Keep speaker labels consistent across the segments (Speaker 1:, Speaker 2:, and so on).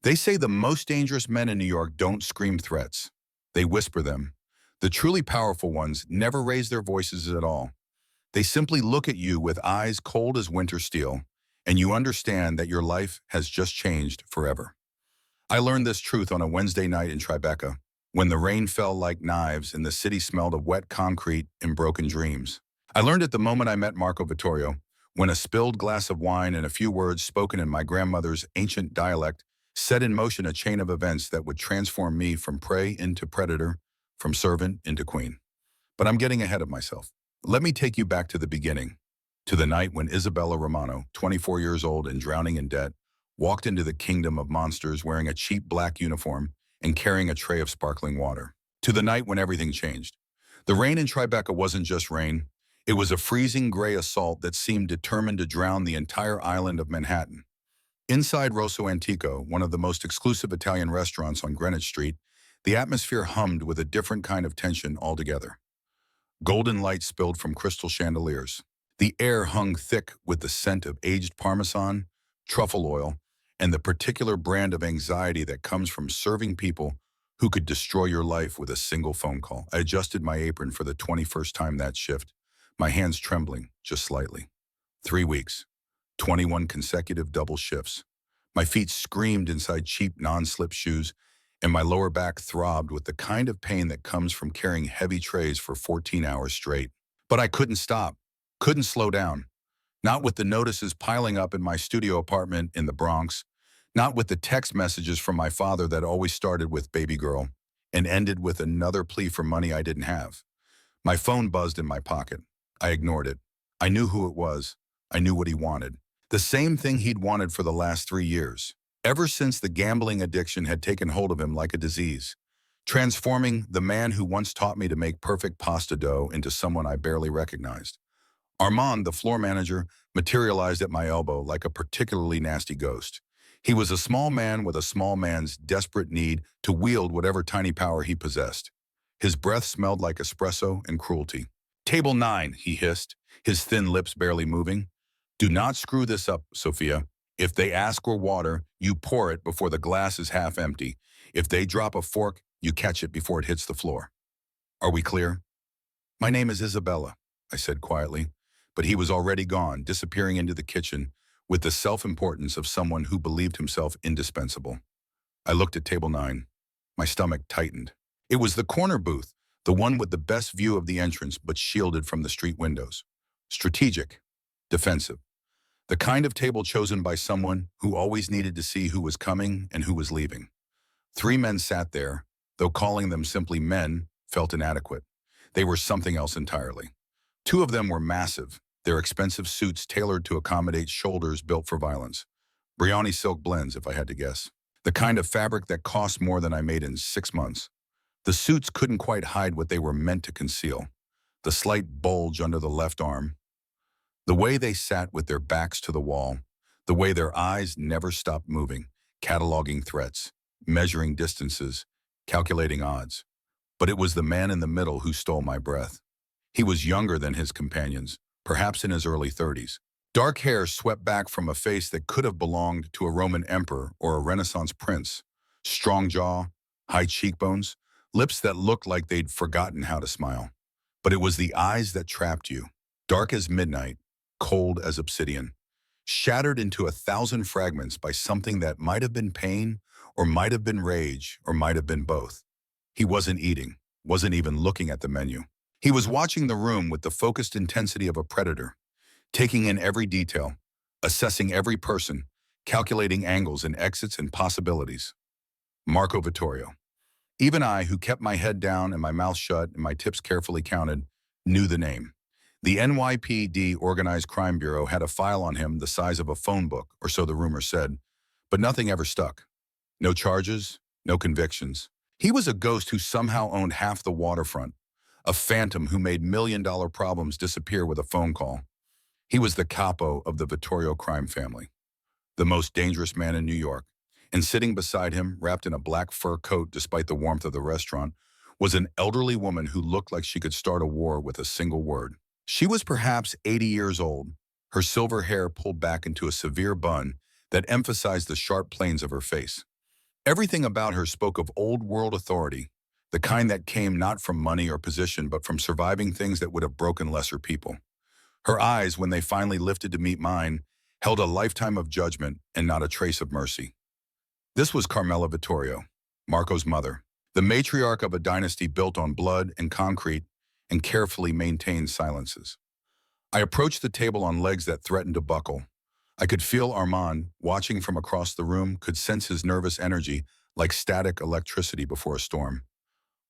Speaker 1: They say the most dangerous men in New York don't scream threats. They whisper them. The truly powerful ones never raise their voices at all. They simply look at you with eyes cold as winter steel, and you understand that your life has just changed forever. I learned this truth on a Wednesday night in Tribeca, when the rain fell like knives and the city smelled of wet concrete and broken dreams. I learned it the moment I met Marco Vittorio, when a spilled glass of wine and a few words spoken in my grandmother's ancient dialect set in motion a chain of events that would transform me from prey into predator, from servant into queen. But I'm getting ahead of myself. Let me take you back to the beginning, to the night when Isabella Romano, 24 years old and drowning in debt, walked into the kingdom of monsters wearing a cheap black uniform and carrying a tray of sparkling water. To the night when everything changed. The rain in Tribeca wasn't just rain. It was a freezing gray assault that seemed determined to drown the entire island of Manhattan. Inside Rosso Antico, one of the most exclusive Italian restaurants on Greenwich Street, the atmosphere hummed with a different kind of tension altogether. Golden light spilled from crystal chandeliers. The air hung thick with the scent of aged Parmesan, truffle oil, and the particular brand of anxiety that comes from serving people who could destroy your life with a single phone call. I adjusted my apron for the 21st time that shift, my hands trembling just slightly. 3 weeks, 21 consecutive double shifts. My feet screamed inside cheap non-slip shoes, and my lower back throbbed with the kind of pain that comes from carrying heavy trays for 14 hours straight. But I couldn't stop, couldn't slow down. Not with the notices piling up in my studio apartment in the Bronx, not with the text messages from my father that always started with "baby girl" and ended with another plea for money I didn't have. My phone buzzed in my pocket. I ignored it. I knew who it was. I knew what he wanted. The same thing he'd wanted for the last 3 years, ever since the gambling addiction had taken hold of him like a disease, transforming the man who once taught me to make perfect pasta dough into someone I barely recognized. Armand, the floor manager, materialized at my elbow like a particularly nasty ghost. He was a small man with a small man's desperate need to wield whatever tiny power he possessed. His breath smelled like espresso and cruelty. "Table 9, he hissed, his thin lips barely moving. "Do not screw this up, Sophia. If they ask for water, you pour it before the glass is half empty. If they drop a fork, you catch it before it hits the floor. Are we clear?" "My name is Isabella," I said quietly, but he was already gone, disappearing into the kitchen with the self-importance of someone who believed himself indispensable. I looked at table 9. My stomach tightened. It was the corner booth, the one with the best view of the entrance but shielded from the street windows. Strategic, defensive. The kind of table chosen by someone who always needed to see who was coming and who was leaving. 3 men sat there, though calling them simply men felt inadequate. They were something else entirely. 2 of them were massive, their expensive suits tailored to accommodate shoulders built for violence. Brioni silk blends, if I had to guess. The kind of fabric that cost more than I made in 6 months. The suits couldn't quite hide what they were meant to conceal. The slight bulge under the left arm. The way they sat with their backs to the wall. The way their eyes never stopped moving, cataloging threats, measuring distances, calculating odds. But it was the man in the middle who stole my breath. He was younger than his companions, perhaps in his early 30s. Dark hair swept back from a face that could have belonged to a Roman emperor or a Renaissance prince. Strong jaw, high cheekbones, lips that looked like they'd forgotten how to smile. But it was the eyes that trapped you. Dark as midnight, cold as obsidian. Shattered into 1,000 fragments by something that might have been pain, or might have been rage, or might have been both. He wasn't eating, wasn't even looking at the menu. He was watching the room with the focused intensity of a predator, taking in every detail, assessing every person, calculating angles and exits and possibilities. Marco Vittorio. Even I, who kept my head down and my mouth shut and my tips carefully counted, knew the name. The NYPD Organized Crime Bureau had a file on him the size of a phone book, or so the rumor said, but nothing ever stuck. No charges, no convictions. He was a ghost who somehow owned half the waterfront, a phantom who made million-dollar problems disappear with a phone call. He was the capo of the Vittorio crime family, the most dangerous man in New York. And sitting beside him, wrapped in a black fur coat despite the warmth of the restaurant, was an elderly woman who looked like she could start a war with a single word. She was perhaps 80 years old, her silver hair pulled back into a severe bun that emphasized the sharp planes of her face. Everything about her spoke of old-world authority, the kind that came not from money or position but from surviving things that would have broken lesser people. Her eyes, when they finally lifted to meet mine, held a lifetime of judgment and not a trace of mercy. This was Carmela Vittorio, Marco's mother, the matriarch of a dynasty built on blood and concrete and carefully maintained silences. I approached the table on legs that threatened to buckle. I could feel Armand, watching from across the room, could sense his nervous energy like static electricity before a storm.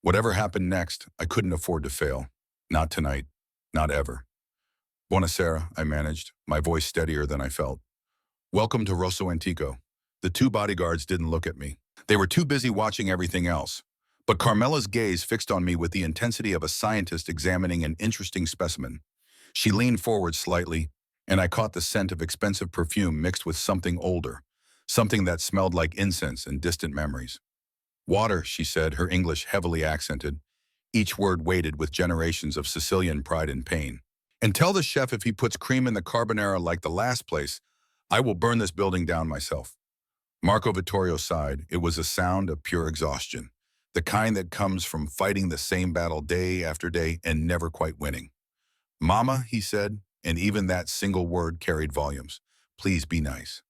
Speaker 1: Whatever happened next, I couldn't afford to fail. Not tonight. Not ever. Buonasera, I managed, my voice steadier than I felt. Welcome to Rosso Antico. The two bodyguards didn't look at me. They were too busy watching everything else. But Carmela's gaze fixed on me with the intensity of a scientist examining an interesting specimen. She leaned forward slightly, and I caught the scent of expensive perfume mixed with something older, something that smelled like incense and distant memories. Water, she said, her English heavily accented, each word weighted with generations of Sicilian pride and pain. And tell the chef if he puts cream in the carbonara like the last place, I will burn this building down myself. Marco Vittorio sighed. It was a sound of pure exhaustion, the kind that comes from fighting the same battle day after day and never quite winning. Mama, he said, and even that single word carried volumes. Please be nice.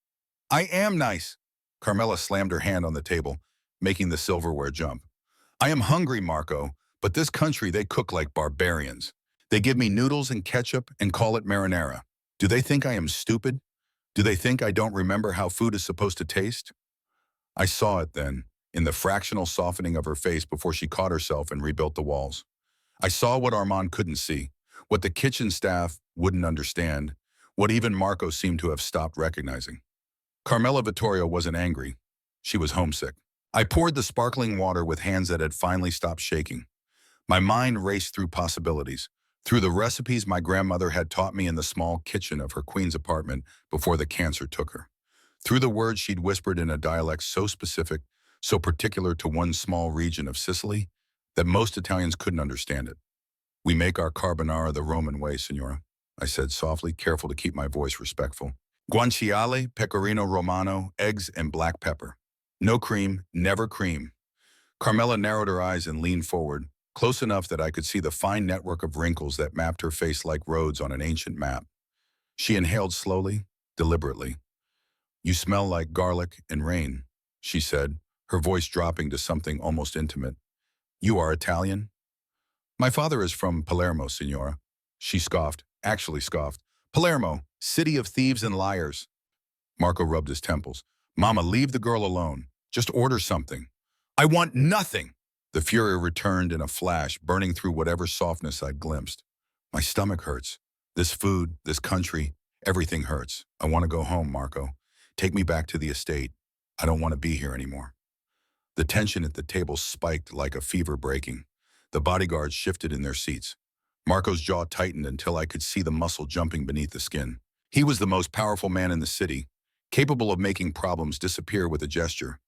Speaker 1: I am nice. Carmela slammed her hand on the table, making the silverware jump. I am hungry, Marco, but this country they cook like barbarians. They give me noodles and ketchup and call it marinara. Do they think I am stupid? Do they think I don't remember how food is supposed to taste? I saw it then, in the fractional softening of her face before she caught herself and rebuilt the walls. I saw what Armand couldn't see, what the kitchen staff wouldn't understand, what even Marco seemed to have stopped recognizing. Carmela Vittorio wasn't angry. She was homesick. I poured the sparkling water with hands that had finally stopped shaking. My mind raced through possibilities, through the recipes my grandmother had taught me in the small kitchen of her Queens apartment before the cancer took her, through the words she'd whispered in a dialect so specific, so particular to one small region of Sicily, that most Italians couldn't understand it. We make our carbonara the Roman way, signora, I said softly, careful to keep my voice respectful. Guanciale, pecorino romano, eggs, and black pepper. No cream, never cream. Carmela narrowed her eyes and leaned forward, close enough that I could see the fine network of wrinkles that mapped her face like roads on an ancient map. She inhaled slowly, deliberately. You smell like garlic and rain, she said, her voice dropping to something almost intimate. You are Italian? My father is from Palermo, signora. She scoffed, actually scoffed. Palermo, city of thieves and liars. Marco rubbed his temples. Mama, leave the girl alone. Just order something. I want nothing. The fury returned in a flash, burning through whatever softness I'd glimpsed. My stomach hurts. This food, this country, everything hurts. I want to go home, Marco. Take me back to the estate. I don't want to be here anymore. The tension at the table spiked like a fever breaking. The bodyguards shifted in their seats. Marco's jaw tightened until I could see the muscle jumping beneath the skin. He was the most powerful man in the city, capable of making problems disappear with a gesture.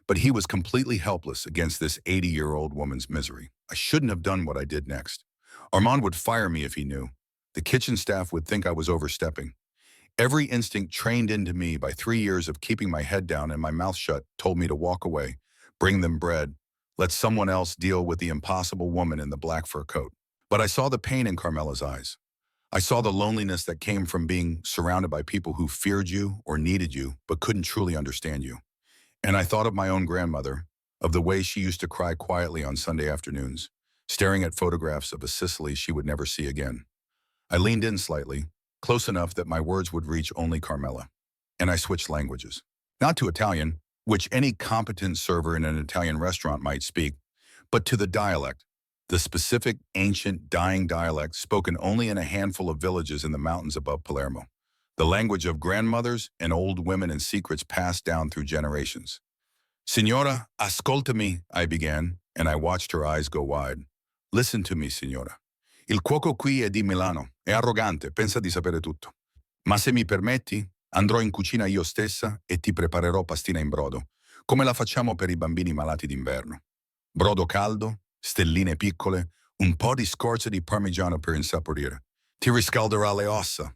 Speaker 1: But he was completely helpless against this 80-year-old woman's misery. I shouldn't have done what I did next. Armand would fire me if he knew. The kitchen staff would think I was overstepping. Every instinct trained into me by 3 years of keeping my head down and my mouth shut told me to walk away, bring them bread, let someone else deal with the impossible woman in the black fur coat. But I saw the pain in Carmela's eyes. I saw the loneliness that came from being surrounded by people who feared you or needed you but couldn't truly understand you. And I thought of my own grandmother, of the way she used to cry quietly on Sunday afternoons, staring at photographs of a Sicily she would never see again. I leaned in slightly, close enough that my words would reach only Carmela. And I switched languages. Not to Italian, which any competent server in an Italian restaurant might speak, but to the dialect, the specific, ancient, dying dialect spoken only in a handful of villages in the mountains above Palermo. The language of grandmothers and old women and secrets passed down through generations. Signora, ascoltami, I began, and I watched her eyes go wide. Listen to me, signora. Il cuoco qui è di Milano, è arrogante, pensa di sapere tutto. Ma se mi permetti, andrò in cucina io stessa e ti preparerò pastina in brodo, come la facciamo per i bambini malati d'inverno. Brodo caldo, stelline piccole, un po' di scorza di parmigiano per insaporire. Ti riscalderà le ossa.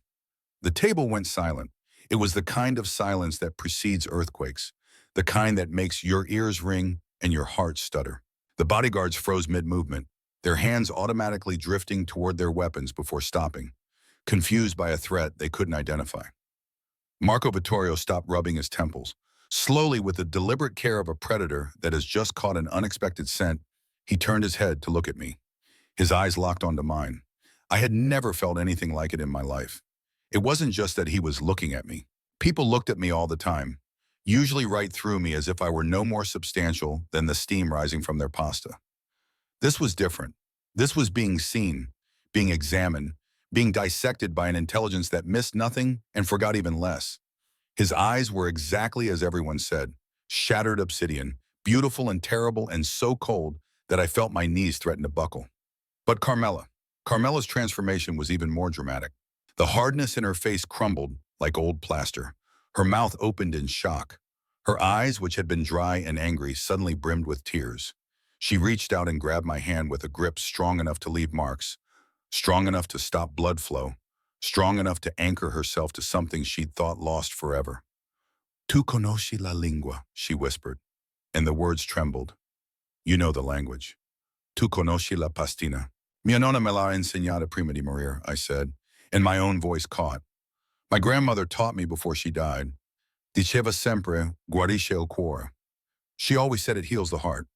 Speaker 1: The table went silent. It was the kind of silence that precedes earthquakes, the kind that makes your ears ring and your heart stutter. The bodyguards froze mid-movement, their hands automatically drifting toward their weapons before stopping, confused by a threat they couldn't identify. Marco Vittorio stopped rubbing his temples. Slowly, with the deliberate care of a predator that has just caught an unexpected scent, he turned his head to look at me. His eyes locked onto mine. I had never felt anything like it in my life. It wasn't just that he was looking at me. People looked at me all the time, usually right through me as if I were no more substantial than the steam rising from their pasta. This was different. This was being seen, being examined, being dissected by an intelligence that missed nothing and forgot even less. His eyes were exactly as everyone said, shattered obsidian, beautiful and terrible and so cold that I felt my knees threaten to buckle. But Carmela's transformation was even more dramatic. The hardness in her face crumbled like old plaster. Her mouth opened in shock. Her eyes, which had been dry and angry, suddenly brimmed with tears. She reached out and grabbed my hand with a grip strong enough to leave marks, strong enough to stop blood flow, strong enough to anchor herself to something she'd thought lost forever. Tu conosci la lingua, she whispered, and the words trembled. You know the language. Tu conosci la pastina. Mia nonna me l'ha insegnata prima di morire, I said, and my own voice caught. My grandmother taught me before she died. Diceva sempre, guarisce il cuore. She always said it heals the heart.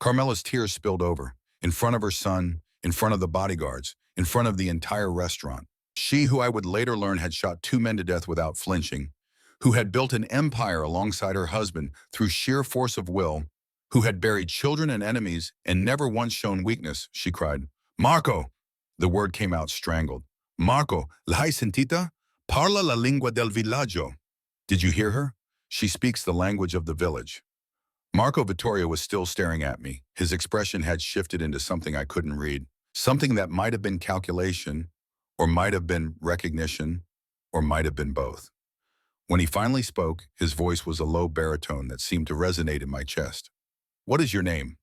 Speaker 1: Carmela's tears spilled over, in front of her son, in front of the bodyguards, in front of the entire restaurant. She, who I would later learn had shot 2 men to death without flinching, who had built an empire alongside her husband through sheer force of will, who had buried children and enemies and never once shown weakness, she cried. Marco! The word came out strangled. Marco, l'hai sentita? Parla la lingua del villaggio. Did you hear her? She speaks the language of the village. Marco Vittorio was still staring at me. His expression had shifted into something I couldn't read. Something that might have been calculation, or might have been recognition, or might have been both. When he finally spoke, his voice was a low baritone that seemed to resonate in my chest. What is your name?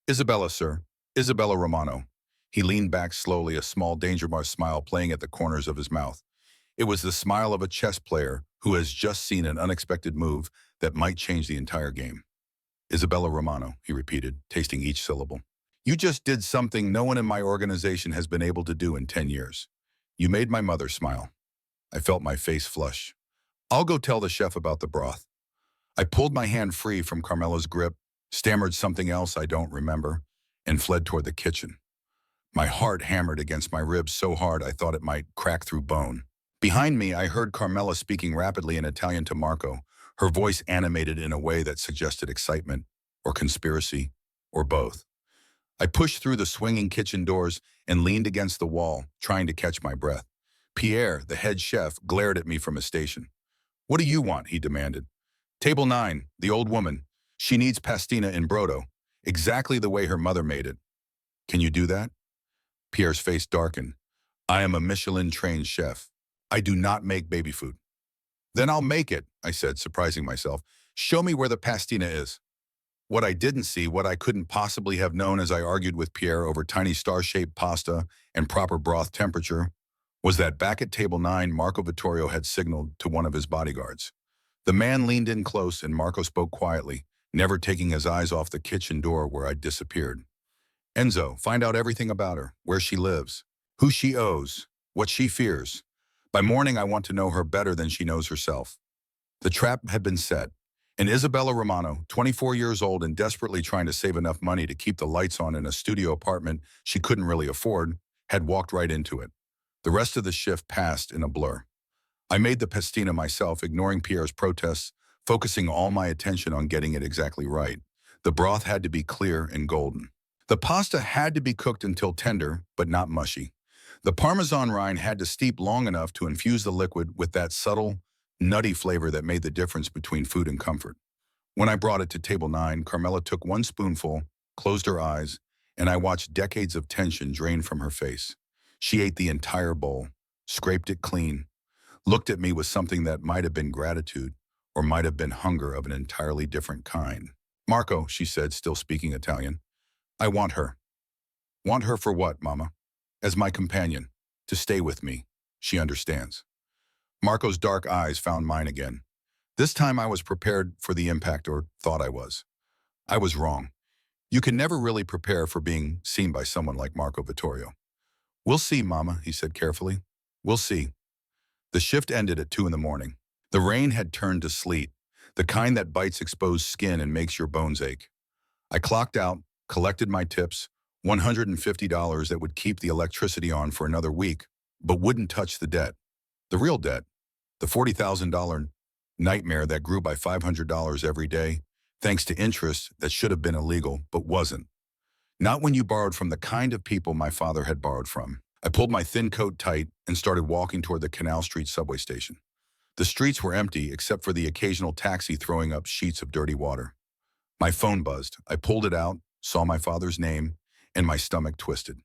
Speaker 1: Isabella, sir. Isabella Romano. He leaned back slowly, a small danger-bar smile playing at the corners of his mouth. It was the smile of a chess player who has just seen an unexpected move that might change the entire game. Isabella Romano, he repeated, tasting each syllable. You just did something no one in my organization has been able to do in 10 years. You made my mother smile. I felt my face flush. I'll go tell the chef about the broth. I pulled my hand free from Carmela's grip, stammered something else I don't remember, and fled toward the kitchen. My heart hammered against my ribs so hard I thought it might crack through bone. Behind me, I heard Carmela speaking rapidly in Italian to Marco, her voice animated in a way that suggested excitement, or conspiracy, or both. I pushed through the swinging kitchen doors and leaned against the wall, trying to catch my breath. Pierre, the head chef, glared at me from his station. What do you want? He demanded. Table 9, the old woman. She needs pastina in brodo, exactly the way her mother made it. Can you do that? Pierre's face darkened. I am a Michelin-trained chef. I do not make baby food. Then I'll make it, I said, surprising myself. Show me where the pastina is. What I didn't see, what I couldn't possibly have known as I argued with Pierre over tiny star-shaped pasta and proper broth temperature, was that back at table 9, Marco Vittorio had signaled to one of his bodyguards. The man leaned in close and Marco spoke quietly, never taking his eyes off the kitchen door where I'd disappeared. Enzo, find out everything about her, where she lives, who she owes, what she fears. By morning, I want to know her better than she knows herself. The trap had been set, and Isabella Romano, 24 years old and desperately trying to save enough money to keep the lights on in a studio apartment she couldn't really afford, had walked right into it. The rest of the shift passed in a blur. I made the pastina myself, ignoring Pierre's protests, focusing all my attention on getting it exactly right. The broth had to be clear and golden. The pasta had to be cooked until tender, but not mushy. The Parmesan rind had to steep long enough to infuse the liquid with that subtle, nutty flavor that made the difference between food and comfort. When I brought it to table 9, Carmela took one spoonful, closed her eyes, and I watched decades of tension drain from her face. She ate the entire bowl, scraped it clean, looked at me with something that might have been gratitude or might have been hunger of an entirely different kind. Marco, she said, still speaking Italian, I want her. Want her for what, Mama? As my companion, to stay with me. She understands. Marco's dark eyes found mine again. This time I was prepared for the impact, or thought I was. I was wrong. You can never really prepare for being seen by someone like Marco Vittorio. "We'll see, Mama," he said carefully. "We'll see." The shift ended at 2 in the morning. The rain had turned to sleet, the kind that bites exposed skin and makes your bones ache. I clocked out, collected my tips, $150 that would keep the electricity on for another week, but wouldn't touch the debt. The real debt, the $40,000 nightmare that grew by $500 every day, thanks to interest that should have been illegal, but wasn't. Not when you borrowed from the kind of people my father had borrowed from. I pulled my thin coat tight and started walking toward the Canal Street subway station. The streets were empty except for the occasional taxi throwing up sheets of dirty water. My phone buzzed. I pulled it out, saw my father's name, and my stomach twisted.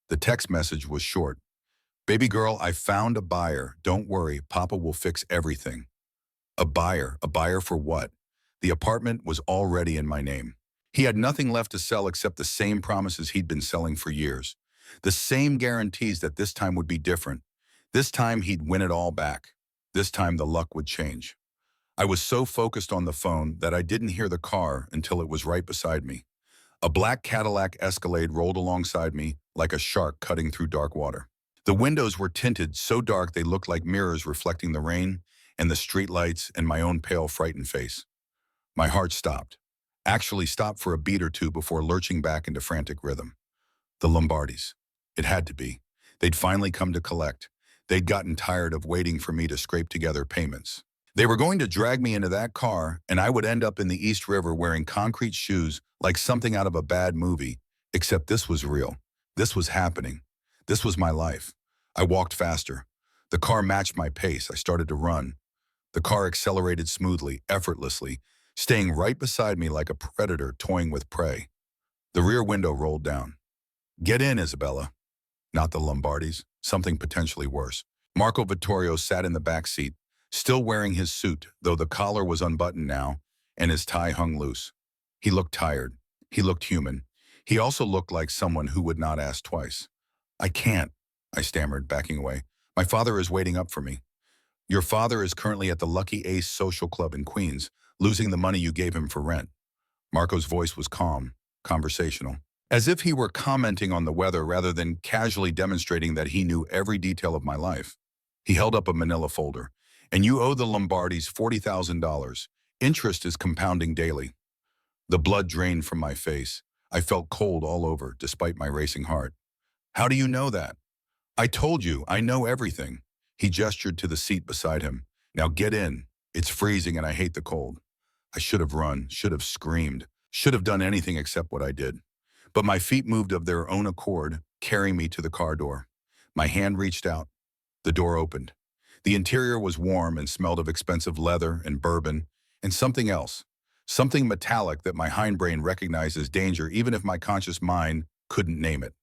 Speaker 1: The text message was short. "Baby girl, I found a buyer. Don't worry, Papa will fix everything." A buyer? A buyer for what? The apartment was already in my name. He had nothing left to sell except the same promises he'd been selling for years. The same guarantees that this time would be different. This time he'd win it all back. This time the luck would change. I was so focused on the phone that I didn't hear the car until it was right beside me. A black Cadillac Escalade rolled alongside me like a shark cutting through dark water. The windows were tinted so dark they looked like mirrors reflecting the rain and the streetlights and my own pale, frightened face. My heart stopped. Actually stopped for a beat or two before lurching back into frantic rhythm. The Lombardis. It had to be. They'd finally come to collect. They'd gotten tired of waiting for me to scrape together payments. They were going to drag me into that car, and I would end up in the East River wearing concrete shoes like something out of a bad movie, except this was real. This was happening. This was my life. I walked faster. The car matched my pace. I started to run. The car accelerated smoothly, effortlessly, staying right beside me like a predator toying with prey. The rear window rolled down. "Get in, Isabella." Not the Lombardis, something potentially worse. Marco Vittorio sat in the back seat, still wearing his suit, though the collar was unbuttoned now, and his tie hung loose. He looked tired. He looked human. He also looked like someone who would not ask twice. "I can't," I stammered, backing away. "My father is waiting up for me." "Your father is currently at the Lucky Ace Social Club in Queens, losing the money you gave him for rent." Marco's voice was calm, conversational, as if he were commenting on the weather rather than casually demonstrating that he knew every detail of my life. He held up a manila folder. "And you owe the Lombardis $40,000. Interest is compounding daily." The blood drained from my face. I felt cold all over, despite my racing heart. "How do you know that?" "I told you, I know everything." He gestured to the seat beside him. "Now get in. It's freezing and I hate the cold." I should have run, should have screamed, should have done anything except what I did. But my feet moved of their own accord, carrying me to the car door. My hand reached out. The door opened. The interior was warm and smelled of expensive leather and bourbon and something else. Something metallic that my hindbrain recognized as danger even if my conscious mind couldn't name it.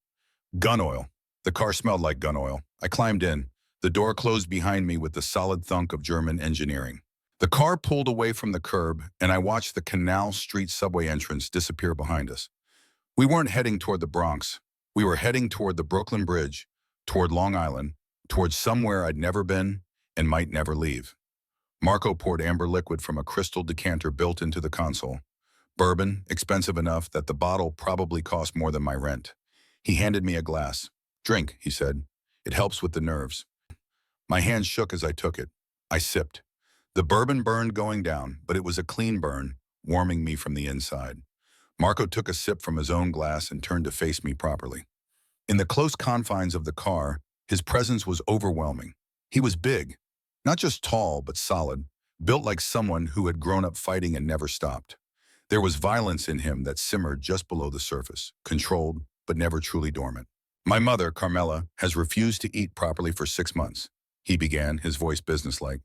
Speaker 1: Gun oil. The car smelled like gun oil. I climbed in. The door closed behind me with the solid thunk of German engineering. The car pulled away from the curb, and I watched the Canal Street subway entrance disappear behind us. We weren't heading toward the Bronx. We were heading toward the Brooklyn Bridge, toward Long Island, toward somewhere I'd never been and might never leave. Marco poured amber liquid from a crystal decanter built into the console. Bourbon, expensive enough that the bottle probably cost more than my rent. He handed me a glass. "Drink," he said. "It helps with the nerves." My hand shook as I took it. I sipped. The bourbon burned going down, but it was a clean burn, warming me from the inside. Marco took a sip from his own glass and turned to face me properly. In the close confines of the car, his presence was overwhelming. He was big, not just tall, but solid, built like someone who had grown up fighting and never stopped. There was violence in him that simmered just below the surface, controlled, but never truly dormant. "My mother, Carmela, has refused to eat properly for 6 months," he began, his voice businesslike.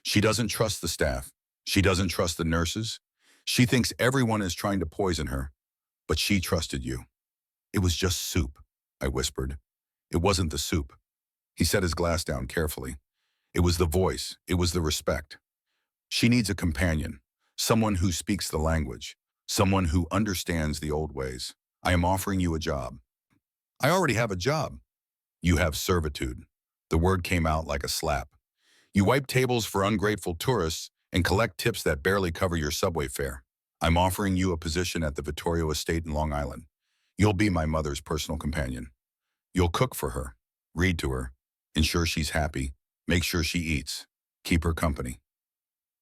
Speaker 1: "She doesn't trust the staff. She doesn't trust the nurses. She thinks everyone is trying to poison her. But she trusted you." "It was just soup," I whispered. "It wasn't the soup." He set his glass down carefully. "It was the voice. It was the respect. She needs a companion, someone who speaks the language, someone who understands the old ways. I am offering you a job." "I already have a job." "You have servitude." The word came out like a slap. "You wipe tables for ungrateful tourists and collect tips that barely cover your subway fare. I'm offering you a position at the Vittorio Estate in Long Island. You'll be my mother's personal companion. You'll cook for her, read to her, ensure she's happy, make sure she eats, keep her company.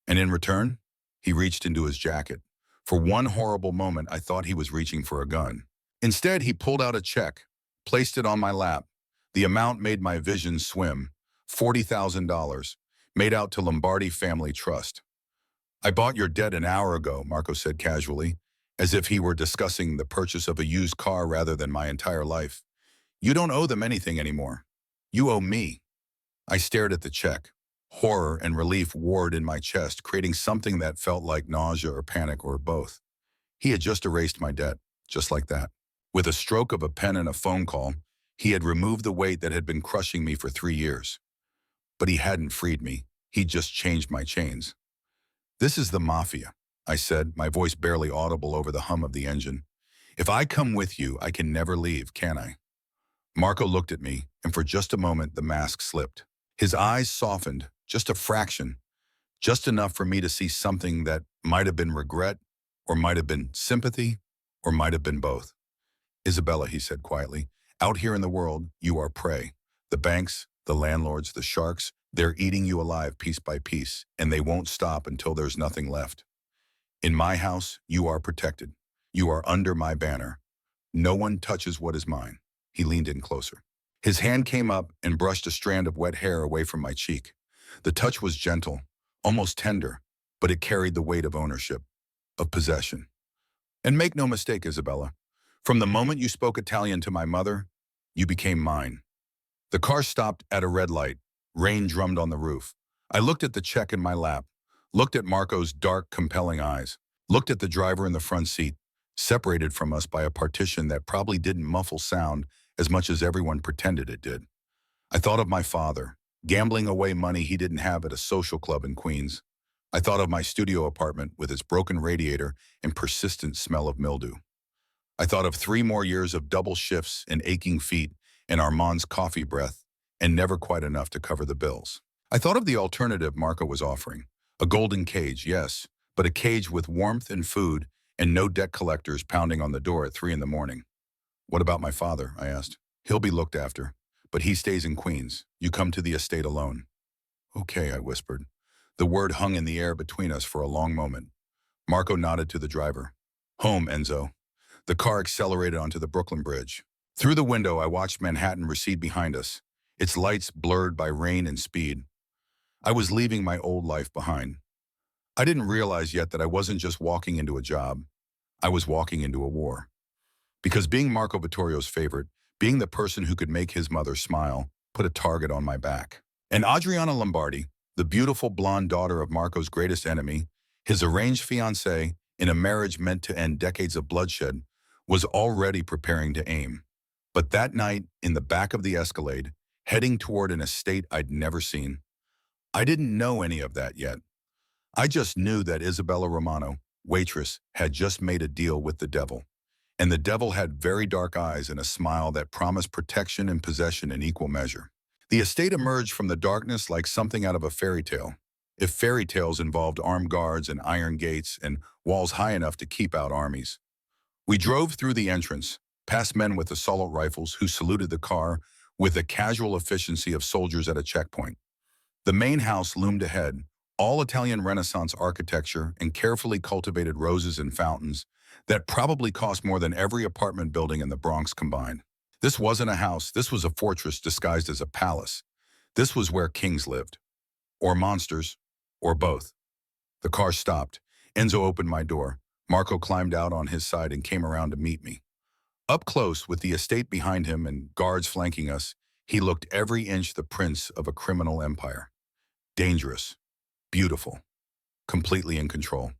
Speaker 1: And in return, he reached into his jacket. For one horrible moment, I thought he was reaching for a gun. Instead, he pulled out a check, placed it on my lap. The amount made my vision swim. $40,000, made out to Lombardi Family Trust. I bought your debt an hour ago, Marco said casually, as if he were discussing the purchase of a used car rather than my entire life. You don't owe them anything anymore. You owe me. I stared at the check. Horror and relief warred in my chest, creating something that felt like nausea or panic or both. He had just erased my debt, just like that. With a stroke of a pen and a phone call, he had removed the weight that had been crushing me for 3 years. But he hadn't freed me. He'd just changed my chains. This is the Mafia, I said, my voice barely audible over the hum of the engine. If I come with you, I can never leave, can I? Marco looked at me, and for just a moment the mask slipped. His eyes softened, just a fraction, just enough for me to see something that might have been regret, or might have been sympathy, or might have been both. Isabella, he said quietly, out here in the world, you are prey. The banks, the landlords, the sharks, they're eating you alive piece by piece, and they won't stop until there's nothing left. In my house, you are protected. You are under my banner. No one touches what is mine. He leaned in closer. His hand came up and brushed a strand of wet hair away from my cheek. The touch was gentle, almost tender, but it carried the weight of ownership, of possession. And make no mistake, Isabella, from the moment you spoke Italian to my mother, you became mine. The car stopped at a red light. Rain drummed on the roof. I looked at the check in my lap, looked at Marco's dark, compelling eyes, looked at the driver in the front seat, separated from us by a partition that probably didn't muffle sound as much as everyone pretended it did. I thought of my father, gambling away money he didn't have at a social club in Queens. I thought of my studio apartment with its broken radiator and persistent smell of mildew. I thought of 3 more years of double shifts and aching feet and Armand's coffee breath, and never quite enough to cover the bills. I thought of the alternative Marco was offering. A golden cage, yes, but a cage with warmth and food and no debt collectors pounding on the door at 3 in the morning. What about my father? I asked. He'll be looked after, but he stays in Queens. You come to the estate alone. Okay, I whispered. The word hung in the air between us for a long moment. Marco nodded to the driver. Home, Enzo. The car accelerated onto the Brooklyn Bridge. Through the window, I watched Manhattan recede behind us, its lights blurred by rain and speed. I was leaving my old life behind. I didn't realize yet that I wasn't just walking into a job. I was walking into a war. Because being Marco Vittorio's favorite, being the person who could make his mother smile, put a target on my back. And Adriana Lombardi, the beautiful blonde daughter of Marco's greatest enemy, his arranged fiancée in a marriage meant to end decades of bloodshed, was already preparing to aim. But that night, in the back of the Escalade, heading toward an estate I'd never seen, I didn't know any of that yet. I just knew that Isabella Romano, Waitress, had just made a deal with the devil. And the devil had very dark eyes and a smile that promised protection and possession in equal measure. The estate emerged from the darkness like something out of a fairy tale. If fairy tales involved armed guards and iron gates and walls high enough to keep out armies. We drove through the entrance, past men with assault rifles who saluted the car with the casual efficiency of soldiers at a checkpoint. The main house loomed ahead, all Italian Renaissance architecture and carefully cultivated roses and fountains that probably cost more than every apartment building in the Bronx combined. This wasn't a house, this was a fortress disguised as a palace. This was where kings lived. Or monsters, or both. The car stopped. Enzo opened my door. Marco climbed out on his side and came around to meet me. Up close, with the estate behind him and guards flanking us, he looked every inch the prince of a criminal empire. Dangerous, beautiful, completely in control.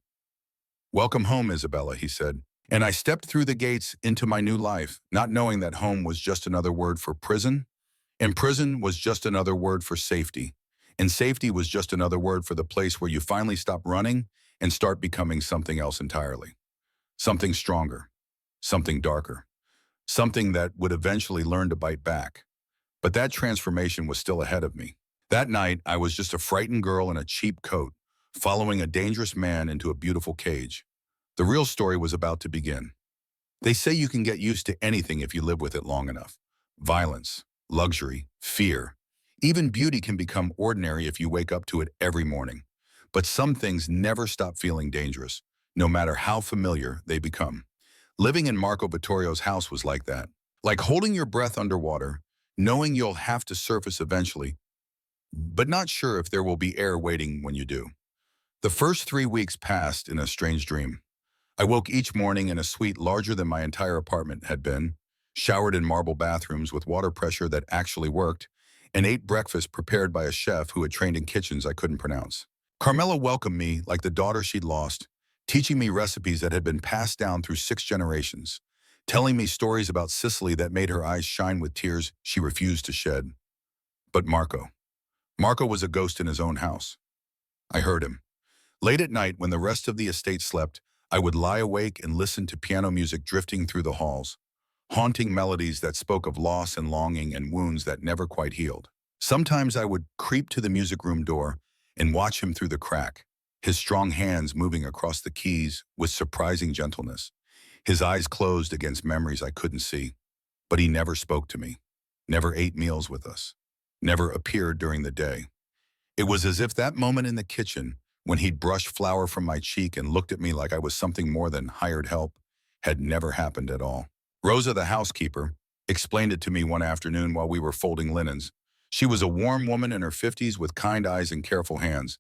Speaker 1: Welcome home, Isabella, he said. And I stepped through the gates into my new life, not knowing that home was just another word for prison, and prison was just another word for safety, and safety was just another word for the place where you finally stop running and start becoming something else entirely. Something stronger, something darker, something that would eventually learn to bite back. But that transformation was still ahead of me. That night, I was just a frightened girl in a cheap coat, following a dangerous man into a beautiful cage. The real story was about to begin. They say you can get used to anything if you live with it long enough. Violence, luxury, fear. Even beauty can become ordinary if you wake up to it every morning. But some things never stop feeling dangerous, no matter how familiar they become. Living in Marco Vittorio's house was like that. Like holding your breath underwater, knowing you'll have to surface eventually, but not sure if there will be air waiting when you do. The first 3 weeks passed in a strange dream. I woke each morning in a suite larger than my entire apartment had been, showered in marble bathrooms with water pressure that actually worked, and ate breakfast prepared by a chef who had trained in kitchens I couldn't pronounce. Carmela welcomed me like the daughter she'd lost, teaching me recipes that had been passed down through 6 generations, telling me stories about Sicily that made her eyes shine with tears she refused to shed. But Marco was a ghost in his own house. I heard him. Late at night, when the rest of the estate slept, I would lie awake and listen to piano music drifting through the halls, haunting melodies that spoke of loss and longing and wounds that never quite healed. Sometimes I would creep to the music room door and watch him through the crack, his strong hands moving across the keys with surprising gentleness, his eyes closed against memories I couldn't see. But he never spoke to me, never ate meals with us, never appeared during the day. It was as if that moment in the kitchen, when he'd brushed flour from my cheek and looked at me like I was something more than hired help, had never happened at all. Rosa, the housekeeper, explained it to me one afternoon while we were folding linens. She was a warm woman in her 50s with kind eyes and careful hands.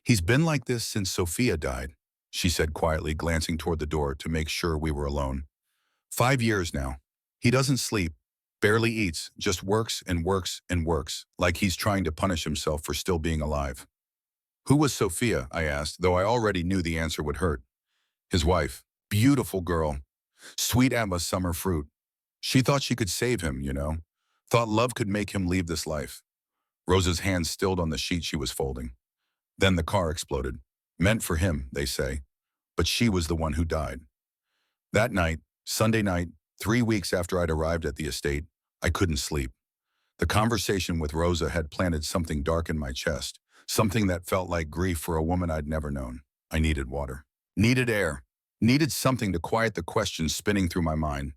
Speaker 1: "He's been like this since Sophia died," she said quietly, glancing toward the door to make sure we were alone. "5 years now. He doesn't sleep, barely eats, just works and works and works, like he's trying to punish himself for still being alive." "Who was Sophia?" I asked, though I already knew the answer would hurt. "His wife. Beautiful girl. Sweet as a summer fruit. She thought she could save him, you know. Thought love could make him leave this life." Rosa's hand stilled on the sheet she was folding. "Then the car exploded. Meant for him, they say. But she was the one who died." That night, Sunday night, 3 weeks after I'd arrived at the estate, I couldn't sleep. The conversation with Rosa had planted something dark in my chest, something that felt like grief for a woman I'd never known. I needed water. Needed air. Needed something to quiet the questions spinning through my mind.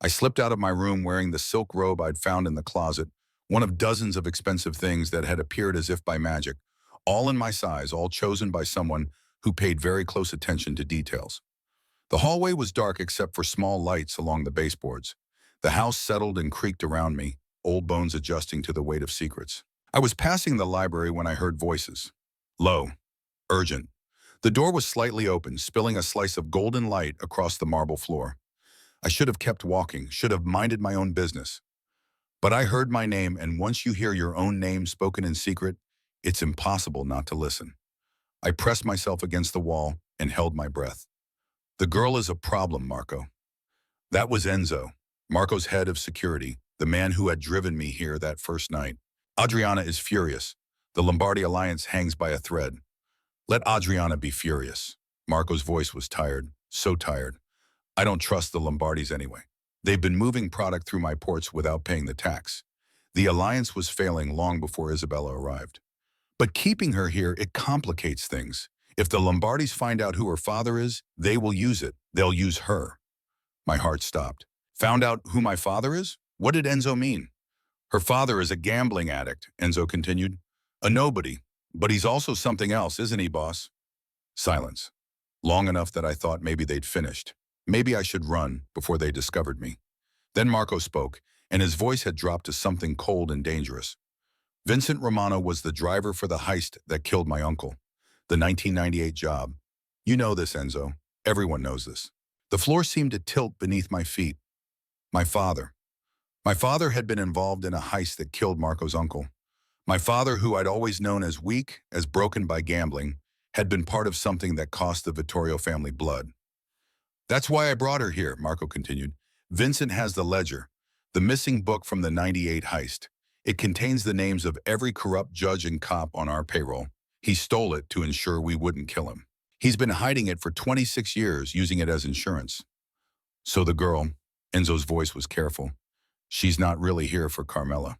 Speaker 1: I slipped out of my room wearing the silk robe I'd found in the closet, one of dozens of expensive things that had appeared as if by magic, all in my size, all chosen by someone who paid very close attention to details. The hallway was dark except for small lights along the baseboards. The house settled and creaked around me, old bones adjusting to the weight of secrets. I was passing the library when I heard voices. Low. Urgent. The door was slightly open, spilling a slice of golden light across the marble floor. I should have kept walking, should have minded my own business. But I heard my name, and once you hear your own name spoken in secret, it's impossible not to listen. I pressed myself against the wall and held my breath. "The girl is a problem, Marco." That was Enzo, Marco's head of security, the man who had driven me here that first night. "Adriana is furious. The Lombardi alliance hangs by a thread." "Let Adriana be furious." Marco's voice was tired, so tired. "I don't trust the Lombardis anyway. They've been moving product through my ports without paying the tax. The alliance was failing long before Isabella arrived. But keeping her here, it complicates things. If the Lombardis find out who her father is, they will use it. They'll use her." My heart stopped. "Found out who my father is? What did Enzo mean?" "Her father is a gambling addict," Enzo continued. "A nobody. But he's also something else, isn't he, boss?" Silence. Long enough that I thought maybe they'd finished. Maybe I should run before they discovered me. Then Marco spoke, and his voice had dropped to something cold and dangerous. "Vincent Romano was the driver for the heist that killed my uncle. The 1998 job. You know this, Enzo. Everyone knows this." The floor seemed to tilt beneath my feet. My father. My father had been involved in a heist that killed Marco's uncle. My father, who I'd always known as weak, as broken by gambling, had been part of something that cost the Vittorio family blood. "That's why I brought her here," Marco continued. "Vincent has the ledger, the missing book from the 98 heist. It contains the names of every corrupt judge and cop on our payroll. He stole it to ensure we wouldn't kill him. He's been hiding it for 26 years, using it as insurance." "So the girl," Enzo's voice was careful, "she's not really here for Carmela."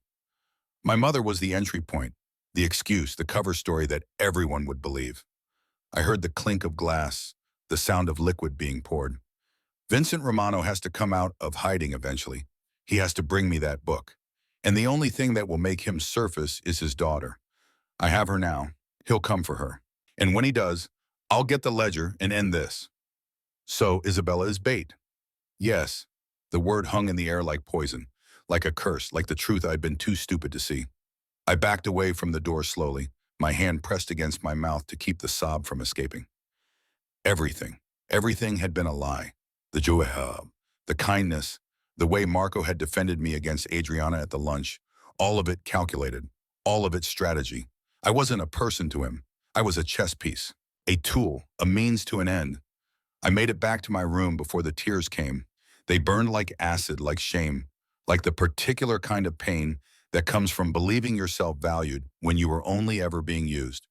Speaker 1: My mother was the entry point, the excuse, the cover story that everyone would believe. I heard the clink of glass, the sound of liquid being poured. Vincent Romano has to come out of hiding eventually. He has to bring me that book. And the only thing that will make him surface is his daughter. I have her now. He'll come for her. And when he does, I'll get the ledger and end this. So Isabella is bait. Yes. The word hung in the air like poison, like a curse, like the truth I'd been too stupid to see. I backed away from the door slowly, my hand pressed against my mouth to keep the sob from escaping. Everything, everything had been a lie. The joy, the kindness, the way Marco had defended me against Adriana at the lunch, all of it calculated, all of it strategy. I wasn't a person to him. I was a chess piece, a tool, a means to an end. I made it back to my room before the tears came. They burned like acid, like shame, like the particular kind of pain that comes from believing yourself valued when you were only ever being used.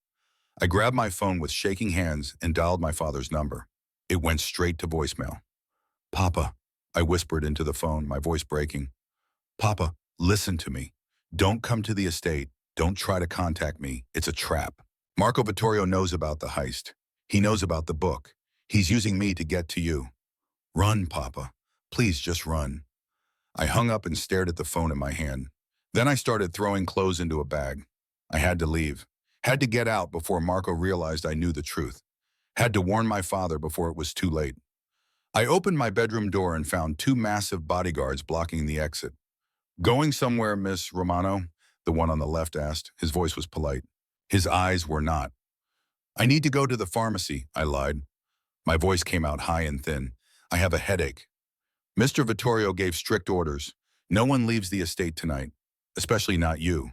Speaker 1: I grabbed my phone with shaking hands and dialed my father's number. It went straight to voicemail. Papa, I whispered into the phone, my voice breaking. Papa, listen to me. Don't come to the estate. Don't try to contact me. It's a trap. Marco Vittorio knows about the heist. He knows about the book. He's using me to get to you. Run, Papa. Please just run. I hung up and stared at the phone in my hand. Then I started throwing clothes into a bag. I had to leave. Had to get out before Marco realized I knew the truth. Had to warn my father before it was too late. I opened my bedroom door and found two massive bodyguards blocking the exit. Going somewhere, Miss Romano? The one on the left asked. His voice was polite. His eyes were not. I need to go to the pharmacy, I lied. My voice came out high and thin. I have a headache. Mr. Vittorio gave strict orders. No one leaves the estate tonight, especially not you.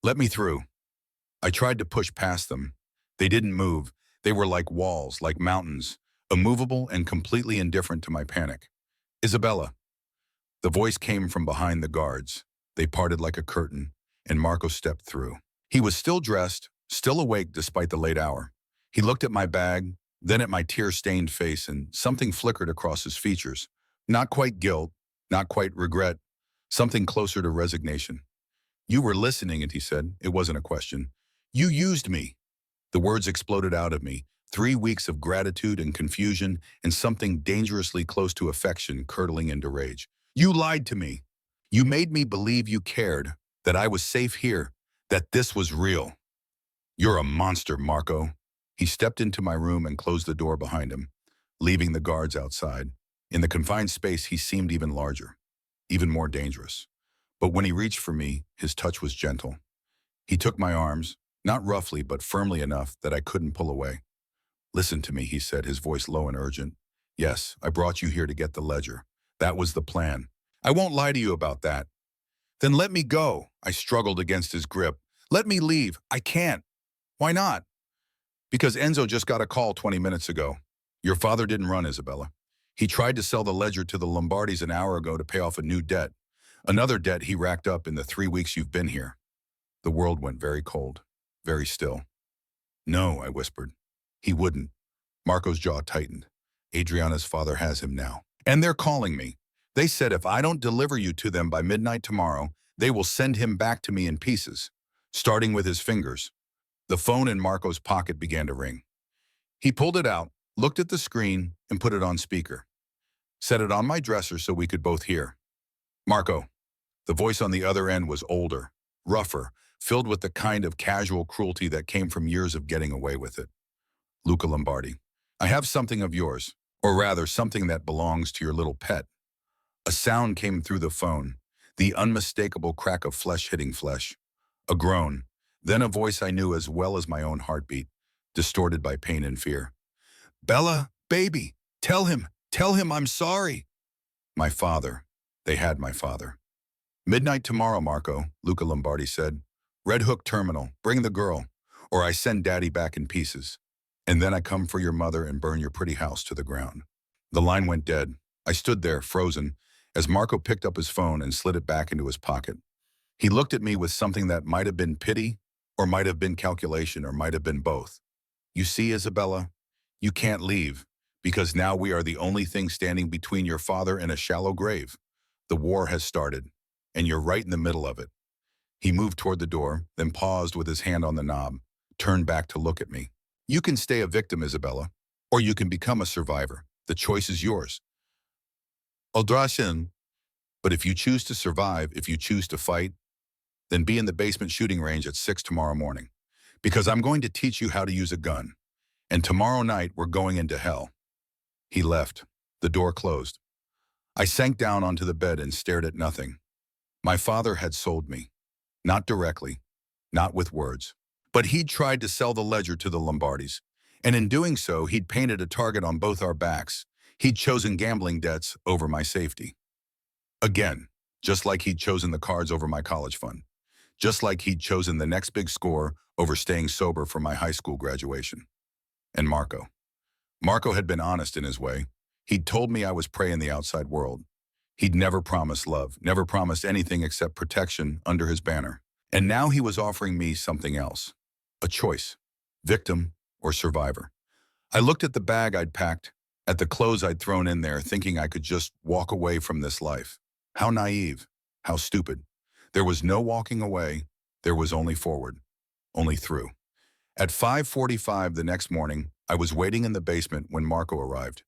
Speaker 1: Let me through. I tried to push past them. They didn't move. They were like walls, like mountains, immovable and completely indifferent to my panic. Isabella. The voice came from behind the guards. They parted like a curtain, and Marco stepped through. He was still dressed, still awake despite the late hour. He looked at my bag, then at my tear-stained face, and something flickered across his features. Not quite guilt, not quite regret, something closer to resignation. You were listening, and he said, it wasn't a question. You used me. The words exploded out of me, 3 weeks of gratitude and confusion, and something dangerously close to affection curdling into rage. You lied to me. You made me believe you cared, that I was safe here, that this was real. You're a monster, Marco. He stepped into my room and closed the door behind him, leaving the guards outside. In the confined space, he seemed even larger, even more dangerous. But when he reached for me, his touch was gentle. He took my arms, not roughly, but firmly enough that I couldn't pull away. Listen to me, he said, his voice low and urgent. Yes, I brought you here to get the ledger. That was the plan. I won't lie to you about that. Then let me go. I struggled against his grip. Let me leave. I can't. Why not? Because Enzo just got a call 20 minutes ago. Your father didn't run, Isabella. He tried to sell the ledger to the Lombardis an hour ago to pay off a new debt. Another debt he racked up in the 3 weeks you've been here. The world went very cold, very still. No, I whispered. He wouldn't. Marco's jaw tightened. Adriana's father has him now. And they're calling me. They said if I don't deliver you to them by midnight tomorrow, they will send him back to me in pieces, starting with his fingers. The phone in Marco's pocket began to ring. He pulled it out, looked at the screen, and put it on speaker. Set it on my dresser so we could both hear. Marco. The voice on the other end was older, rougher, filled with the kind of casual cruelty that came from years of getting away with it. Luca Lombardi. I have something of yours, or rather something that belongs to your little pet. A sound came through the phone, the unmistakable crack of flesh hitting flesh. A groan, then a voice I knew as well as my own heartbeat, distorted by pain and fear. Bella, baby, tell him I'm sorry. My father. They had my father. Midnight tomorrow, Marco, Luca Lombardi said. Red Hook Terminal, bring the girl, or I send Daddy back in pieces. And then I come for your mother and burn your pretty house to the ground. The line went dead. I stood there, frozen, as Marco picked up his phone and slid it back into his pocket. He looked at me with something that might have been pity, or might have been calculation, or might have been both. You see, Isabella, you can't leave, because now we are the only thing standing between your father and a shallow grave. The war has started, and you're right in the middle of it. He moved toward the door, then paused with his hand on the knob, turned back to look at me. You can stay a victim, Isabella, or you can become a survivor. The choice is yours. Aldrashin, but if you choose to survive, if you choose to fight, then be in the basement shooting range at 6 tomorrow morning. Because I'm going to teach you how to use a gun. And tomorrow night, we're going into hell. He left. The door closed. I sank down onto the bed and stared at nothing. My father had sold me. Not directly, not with words. But he'd tried to sell the ledger to the Lombardis. And in doing so, he'd painted a target on both our backs. He'd chosen gambling debts over my safety. Again, just like he'd chosen the cards over my college fund. Just like he'd chosen the next big score over staying sober for my high school graduation. And Marco. Marco had been honest in his way. He'd told me I was prey in the outside world. He'd never promised love, never promised anything except protection under his banner. And now he was offering me something else. A choice. Victim or survivor. I looked at the bag I'd packed, at the clothes I'd thrown in there, thinking I could just walk away from this life. How naive. How stupid. There was no walking away. There was only forward. Only through. At 5:45 the next morning, I was waiting in the basement when Marco arrived.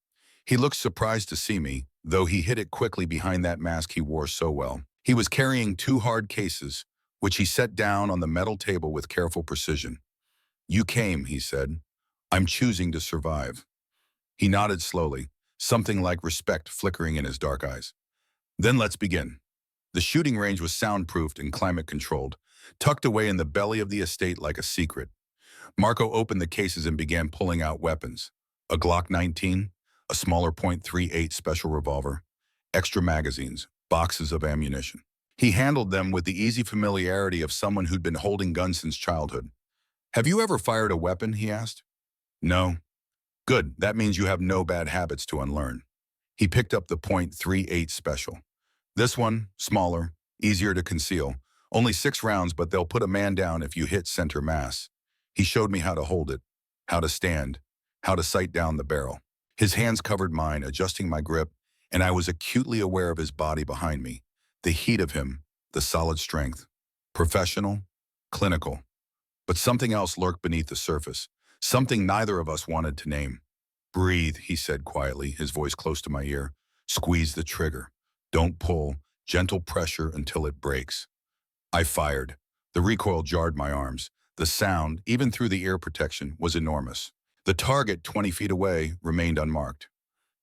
Speaker 1: He looked surprised to see me, though he hid it quickly behind that mask he wore so well. He was carrying 2 hard cases, which he set down on the metal table with careful precision. "You came," he said. "I'm choosing to survive." He nodded slowly, something like respect flickering in his dark eyes. "Then let's begin." The shooting range was soundproofed and climate-controlled, tucked away in the belly of the estate like a secret. Marco opened the cases and began pulling out weapons. A Glock 19, a smaller .38 special revolver, extra magazines, boxes of ammunition. He handled them with the easy familiarity of someone who'd been holding guns since childhood. "Have you ever fired a weapon?" he asked. "No." "Good, that means you have no bad habits to unlearn." He picked up the .38 special. "This one, smaller, easier to conceal. Only 6 rounds, but they'll put a man down if you hit center mass." He showed me how to hold it, how to stand, how to sight down the barrel. His hands covered mine, adjusting my grip, and I was acutely aware of his body behind me, the heat of him, the solid strength. Professional, clinical. But something else lurked beneath the surface, something neither of us wanted to name. "Breathe," he said quietly, his voice close to my ear. "Squeeze the trigger. Don't pull. Gentle pressure until it breaks." I fired. The recoil jarred my arms. The sound, even through the ear protection, was enormous. The target, 20 feet away, remained unmarked.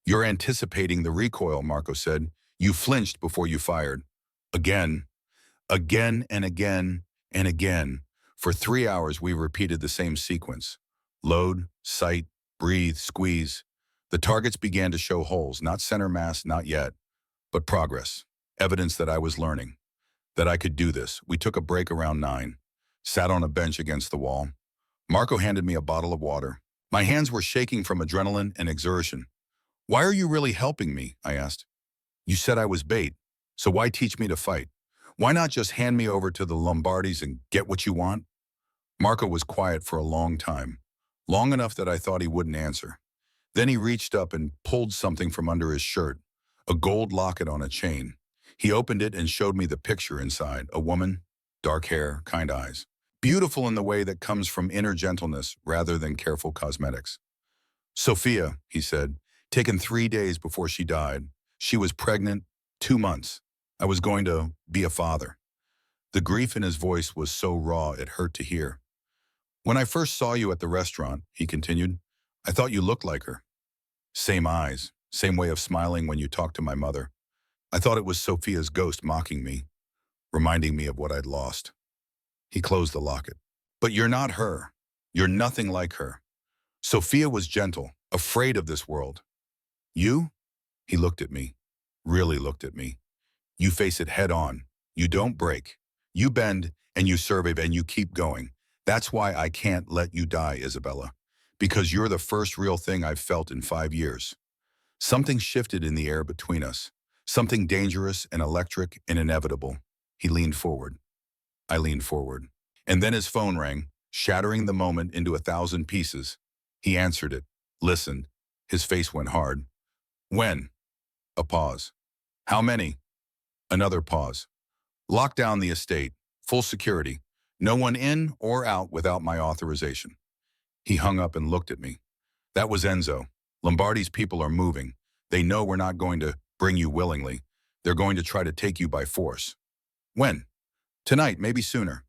Speaker 1: "You're anticipating the recoil," Marco said. "You flinched before you fired." Again, again and again and again. For 3 hours, we repeated the same sequence. Load, sight, breathe, squeeze. The targets began to show holes, not center mass, not yet, but progress. Evidence that I was learning, that I could do this. We took a break around 9. Sat on a bench against the wall. Marco handed me a bottle of water. My hands were shaking from adrenaline and exertion. "Why are you really helping me?" I asked. "You said I was bait, so why teach me to fight? Why not just hand me over to the Lombardis and get what you want?" Marco was quiet for a long time, long enough that I thought he wouldn't answer. Then he reached up and pulled something from under his shirt, a gold locket on a chain. He opened it and showed me the picture inside, a woman, dark hair, kind eyes. Beautiful in the way that comes from inner gentleness rather than careful cosmetics. "Sophia," he said, "taken 3 days before she died. She was pregnant, 2 months. I was going to be a father." The grief in his voice was so raw it hurt to hear. "When I first saw you at the restaurant," he continued, "I thought you looked like her. Same eyes, same way of smiling when you talked to my mother. I thought it was Sophia's ghost mocking me, reminding me of what I'd lost." He closed the locket. "But you're not her. You're nothing like her. Sophia was gentle, afraid of this world. You?" He looked at me, really looked at me. "You face it head on. You don't break. You bend, and you survive, and you keep going. That's why I can't let you die, Isabella. Because you're the first real thing I've felt in 5 years." Something shifted in the air between us. Something dangerous and electric and inevitable. He leaned forward. I leaned forward. And then his phone rang, shattering the moment into 1,000 pieces. He answered it, listened. His face went hard. "When?" A pause. "How many?" Another pause. "Lock down the estate. Full security. No one in or out without my authorization." He hung up and looked at me. That was Enzo. Lombardi's people are moving. They know we're not going to bring you willingly. They're going to try to take you by force. When? Tonight, maybe sooner.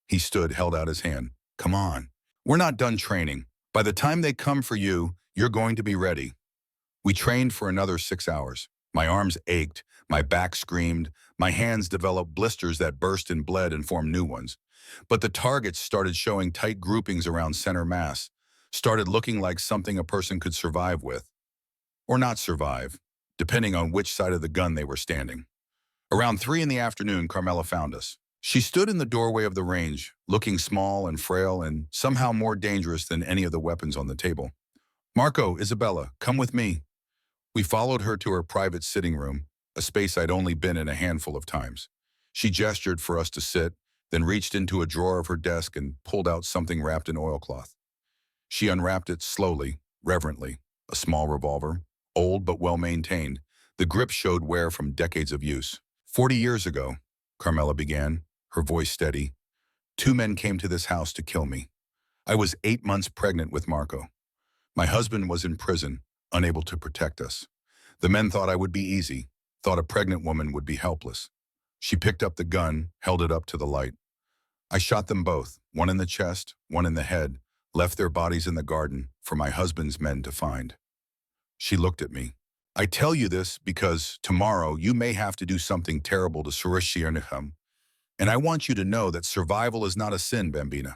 Speaker 1: He stood, held out his hand. Come on. We're not done training. By the time they come for you, you're going to be ready. We trained for another 6 hours. My arms ached, my back screamed, my hands developed blisters that burst and bled and formed new ones. But the targets started showing tight groupings around center mass, started looking like something a person could survive with. Or not survive, depending on which side of the gun they were standing. Around 3 in the afternoon, Carmela found us. She stood in the doorway of the range, looking small and frail and somehow more dangerous than any of the weapons on the table. Marco, Isabella, come with me. We followed her to her private sitting room, a space I'd only been in a handful of times. She gestured for us to sit, then reached into a drawer of her desk and pulled out something wrapped in oilcloth. She unwrapped it slowly, reverently, a small revolver, old but well-maintained. The grip showed wear from decades of use. 40 years ago, Carmela began, her voice steady, 2 men came to this house to kill me. I was 8 months pregnant with Marco. My husband was in prison, unable to protect us. The men thought I would be easy, thought a pregnant woman would be helpless. She picked up the gun, held it up to the light. I shot them both, one in the chest, one in the head, left their bodies in the garden for my husband's men to find. She looked at me. I tell you this because tomorrow you may have to do something terrible to Sicilian, and I want you to know that survival is not a sin, Bambina.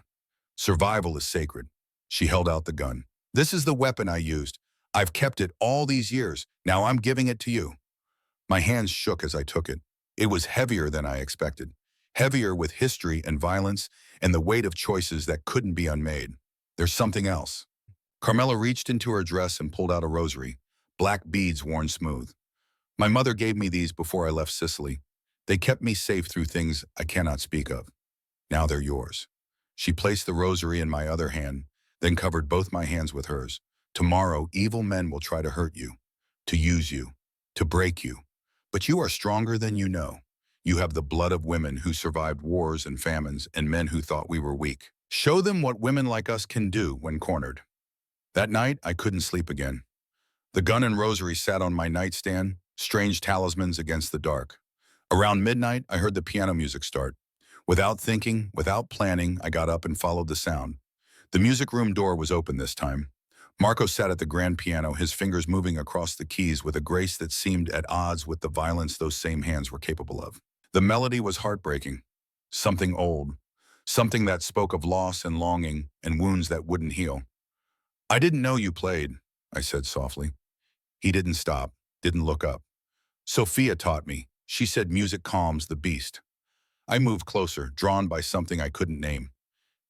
Speaker 1: Survival is sacred. She held out the gun. This is the weapon I used. I've kept it all these years. Now I'm giving it to you. My hands shook as I took it. It was heavier than I expected. Heavier with history and violence and the weight of choices that couldn't be unmade. There's something else. Carmela reached into her dress and pulled out a rosary, black beads worn smooth. My mother gave me these before I left Sicily. They kept me safe through things I cannot speak of. Now they're yours. She placed the rosary in my other hand, then covered both my hands with hers. Tomorrow, evil men will try to hurt you, to use you, to break you. But you are stronger than you know. You have the blood of women who survived wars and famines and men who thought we were weak. Show them what women like us can do when cornered. That night, I couldn't sleep again. The gun and rosary sat on my nightstand, strange talismans against the dark. Around midnight, I heard the piano music start. Without thinking, without planning, I got up and followed the sound. The music room door was open this time. Marco sat at the grand piano, his fingers moving across the keys with a grace that seemed at odds with the violence those same hands were capable of. The melody was heartbreaking, something old, something that spoke of loss and longing and wounds that wouldn't heal. I didn't know you played, I said softly. He didn't stop, didn't look up. Sophia taught me. She said music calms the beast. I moved closer, drawn by something I couldn't name.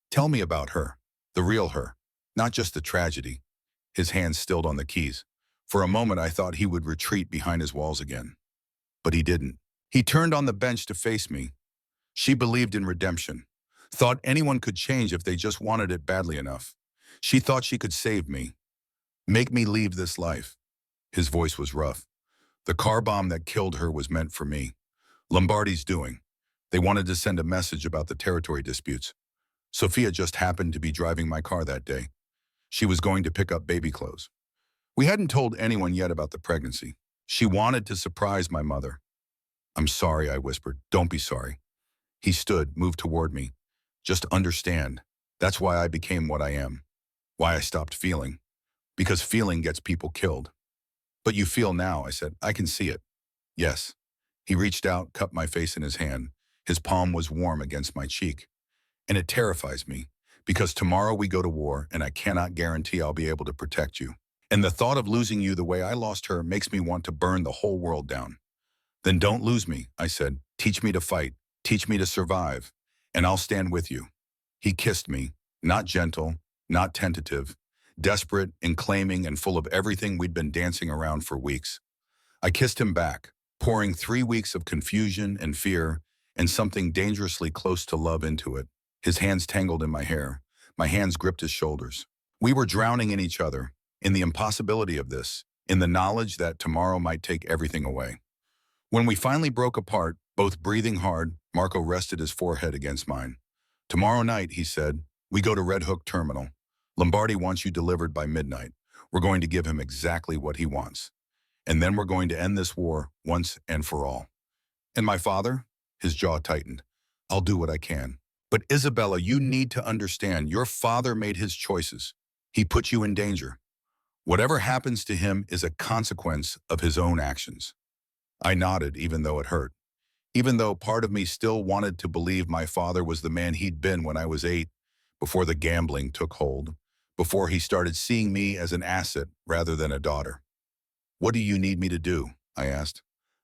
Speaker 1: Tell me about her, the real her, not just the tragedy. His hands stilled on the keys. For a moment, I thought he would retreat behind his walls again. But he didn't. He turned on the bench to face me. She believed in redemption, thought anyone could change if they just wanted it badly enough. She thought she could save me, make me leave this life. His voice was rough. The car bomb that killed her was meant for me. Lombardi's doing. They wanted to send a message about the territory disputes. Sophia just happened to be driving my car that day. She was going to pick up baby clothes. We hadn't told anyone yet about the pregnancy. She wanted to surprise my mother. I'm sorry, I whispered. Don't be sorry. He stood, moved toward me. Just understand. That's why I became what I am. Why I stopped feeling. Because feeling gets people killed. But you feel now, I said. I can see it. Yes. He reached out, cupped my face in his hand. His palm was warm against my cheek. And it terrifies me, because tomorrow we go to war and I cannot guarantee I'll be able to protect you. And the thought of losing you the way I lost her makes me want to burn the whole world down. Then don't lose me, I said. Teach me to fight. Teach me to survive. And I'll stand with you. He kissed me, not gentle, not tentative, desperate and claiming and full of everything we'd been dancing around for weeks. I kissed him back, pouring 3 weeks of confusion and fear and something dangerously close to love into it. His hands tangled in my hair. My hands gripped his shoulders. We were drowning in each other, in the impossibility of this, in the knowledge that tomorrow might take everything away. When we finally broke apart, both breathing hard, Marco rested his forehead against mine. Tomorrow night, he said, we go to Red Hook Terminal. Lombardi wants you delivered by midnight. We're going to give him exactly what he wants. And then we're going to end this war once and for all. And my father? His jaw tightened. I'll do what I can. But Isabella, you need to understand, your father made his choices. He put you in danger. Whatever happens to him is a consequence of his own actions. I nodded, even though it hurt. Even though part of me still wanted to believe my father was the man he'd been when I was 8, before the gambling took hold, before he started seeing me as an asset rather than a daughter. What do you need me to do? I asked.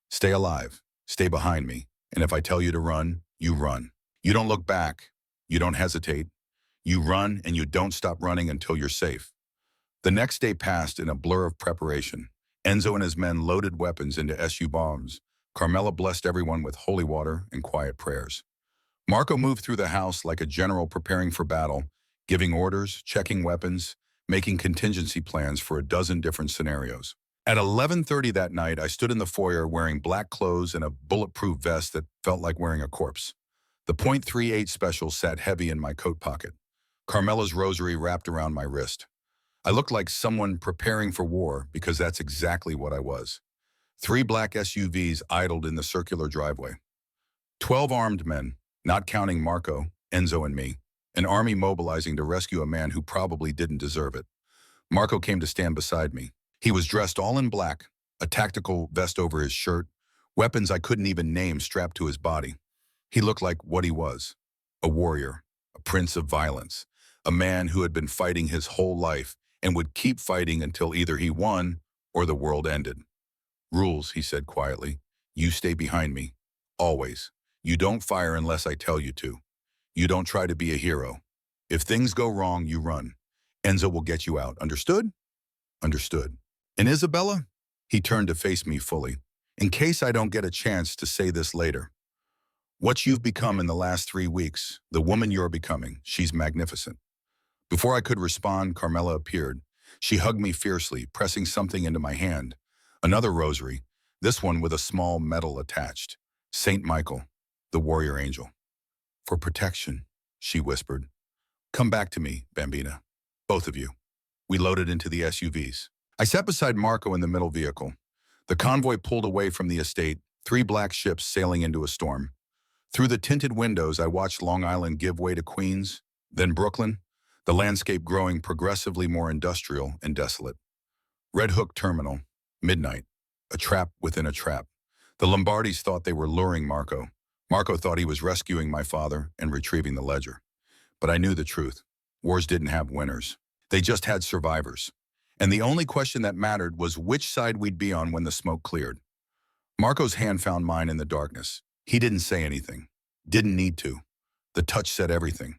Speaker 1: Stay alive. Stay behind me. And if I tell you to run, you run. You don't look back. You don't hesitate. You run and you don't stop running until you're safe. The next day passed in a blur of preparation. Enzo and his men loaded weapons into SU bombs. Carmela blessed everyone with holy water and quiet prayers. Marco moved through the house like a general preparing for battle, giving orders, checking weapons, making contingency plans for a dozen different scenarios. At 11:30 that night, I stood in the foyer wearing black clothes and a bulletproof vest that felt like wearing a corpse. The .38 special sat heavy in my coat pocket. Carmela's rosary wrapped around my wrist. I looked like someone preparing for war because that's exactly what I was. 3 black SUVs idled in the circular driveway. 12 armed men, not counting Marco, Enzo, and me. An army mobilizing to rescue a man who probably didn't deserve it. Marco came to stand beside me. He was dressed all in black, a tactical vest over his shirt, weapons I couldn't even name strapped to his body. He looked like what he was, a warrior, a prince of violence, a man who had been fighting his whole life and would keep fighting until either he won or the world ended. Rules, he said quietly. You stay behind me, always. You don't fire unless I tell you to. You don't try to be a hero. If things go wrong, you run. Enzo will get you out. Understood? Understood. And Isabella? He turned to face me fully. In case I don't get a chance to say this later. What you've become in the last 3 weeks, the woman you're becoming, she's magnificent. Before I could respond, Carmela appeared. She hugged me fiercely, pressing something into my hand. Another rosary, this one with a small medal attached. Saint Michael, the warrior angel. For protection, she whispered. Come back to me, Bambina. Both of you. We loaded into the SUVs. I sat beside Marco in the middle vehicle. The convoy pulled away from the estate, 3 black ships sailing into a storm. Through the tinted windows, I watched Long Island give way to Queens, then Brooklyn, the landscape growing progressively more industrial and desolate. Red Hook Terminal, midnight, a trap within a trap. The Lombardis thought they were luring Marco. Marco thought he was rescuing my father and retrieving the ledger. But I knew the truth. Wars didn't have winners. They just had survivors. And the only question that mattered was which side we'd be on when the smoke cleared. Marco's hand found mine in the darkness. He didn't say anything. Didn't need to. The touch said everything.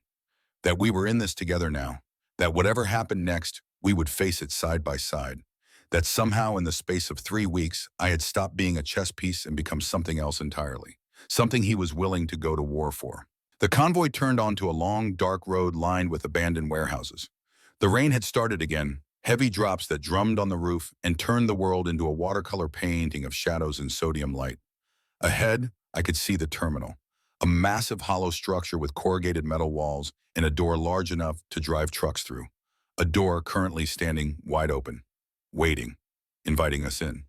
Speaker 1: That we were in this together now. That whatever happened next, we would face it side by side. That somehow in the space of 3 weeks, I had stopped being a chess piece and become something else entirely. Something he was willing to go to war for. The convoy turned onto a long, dark road lined with abandoned warehouses. The rain had started again, heavy drops that drummed on the roof and turned the world into a watercolor painting of shadows and sodium light. Ahead, I could see the terminal, a massive hollow structure with corrugated metal walls and a door large enough to drive trucks through. A door currently standing wide open, waiting, inviting us in.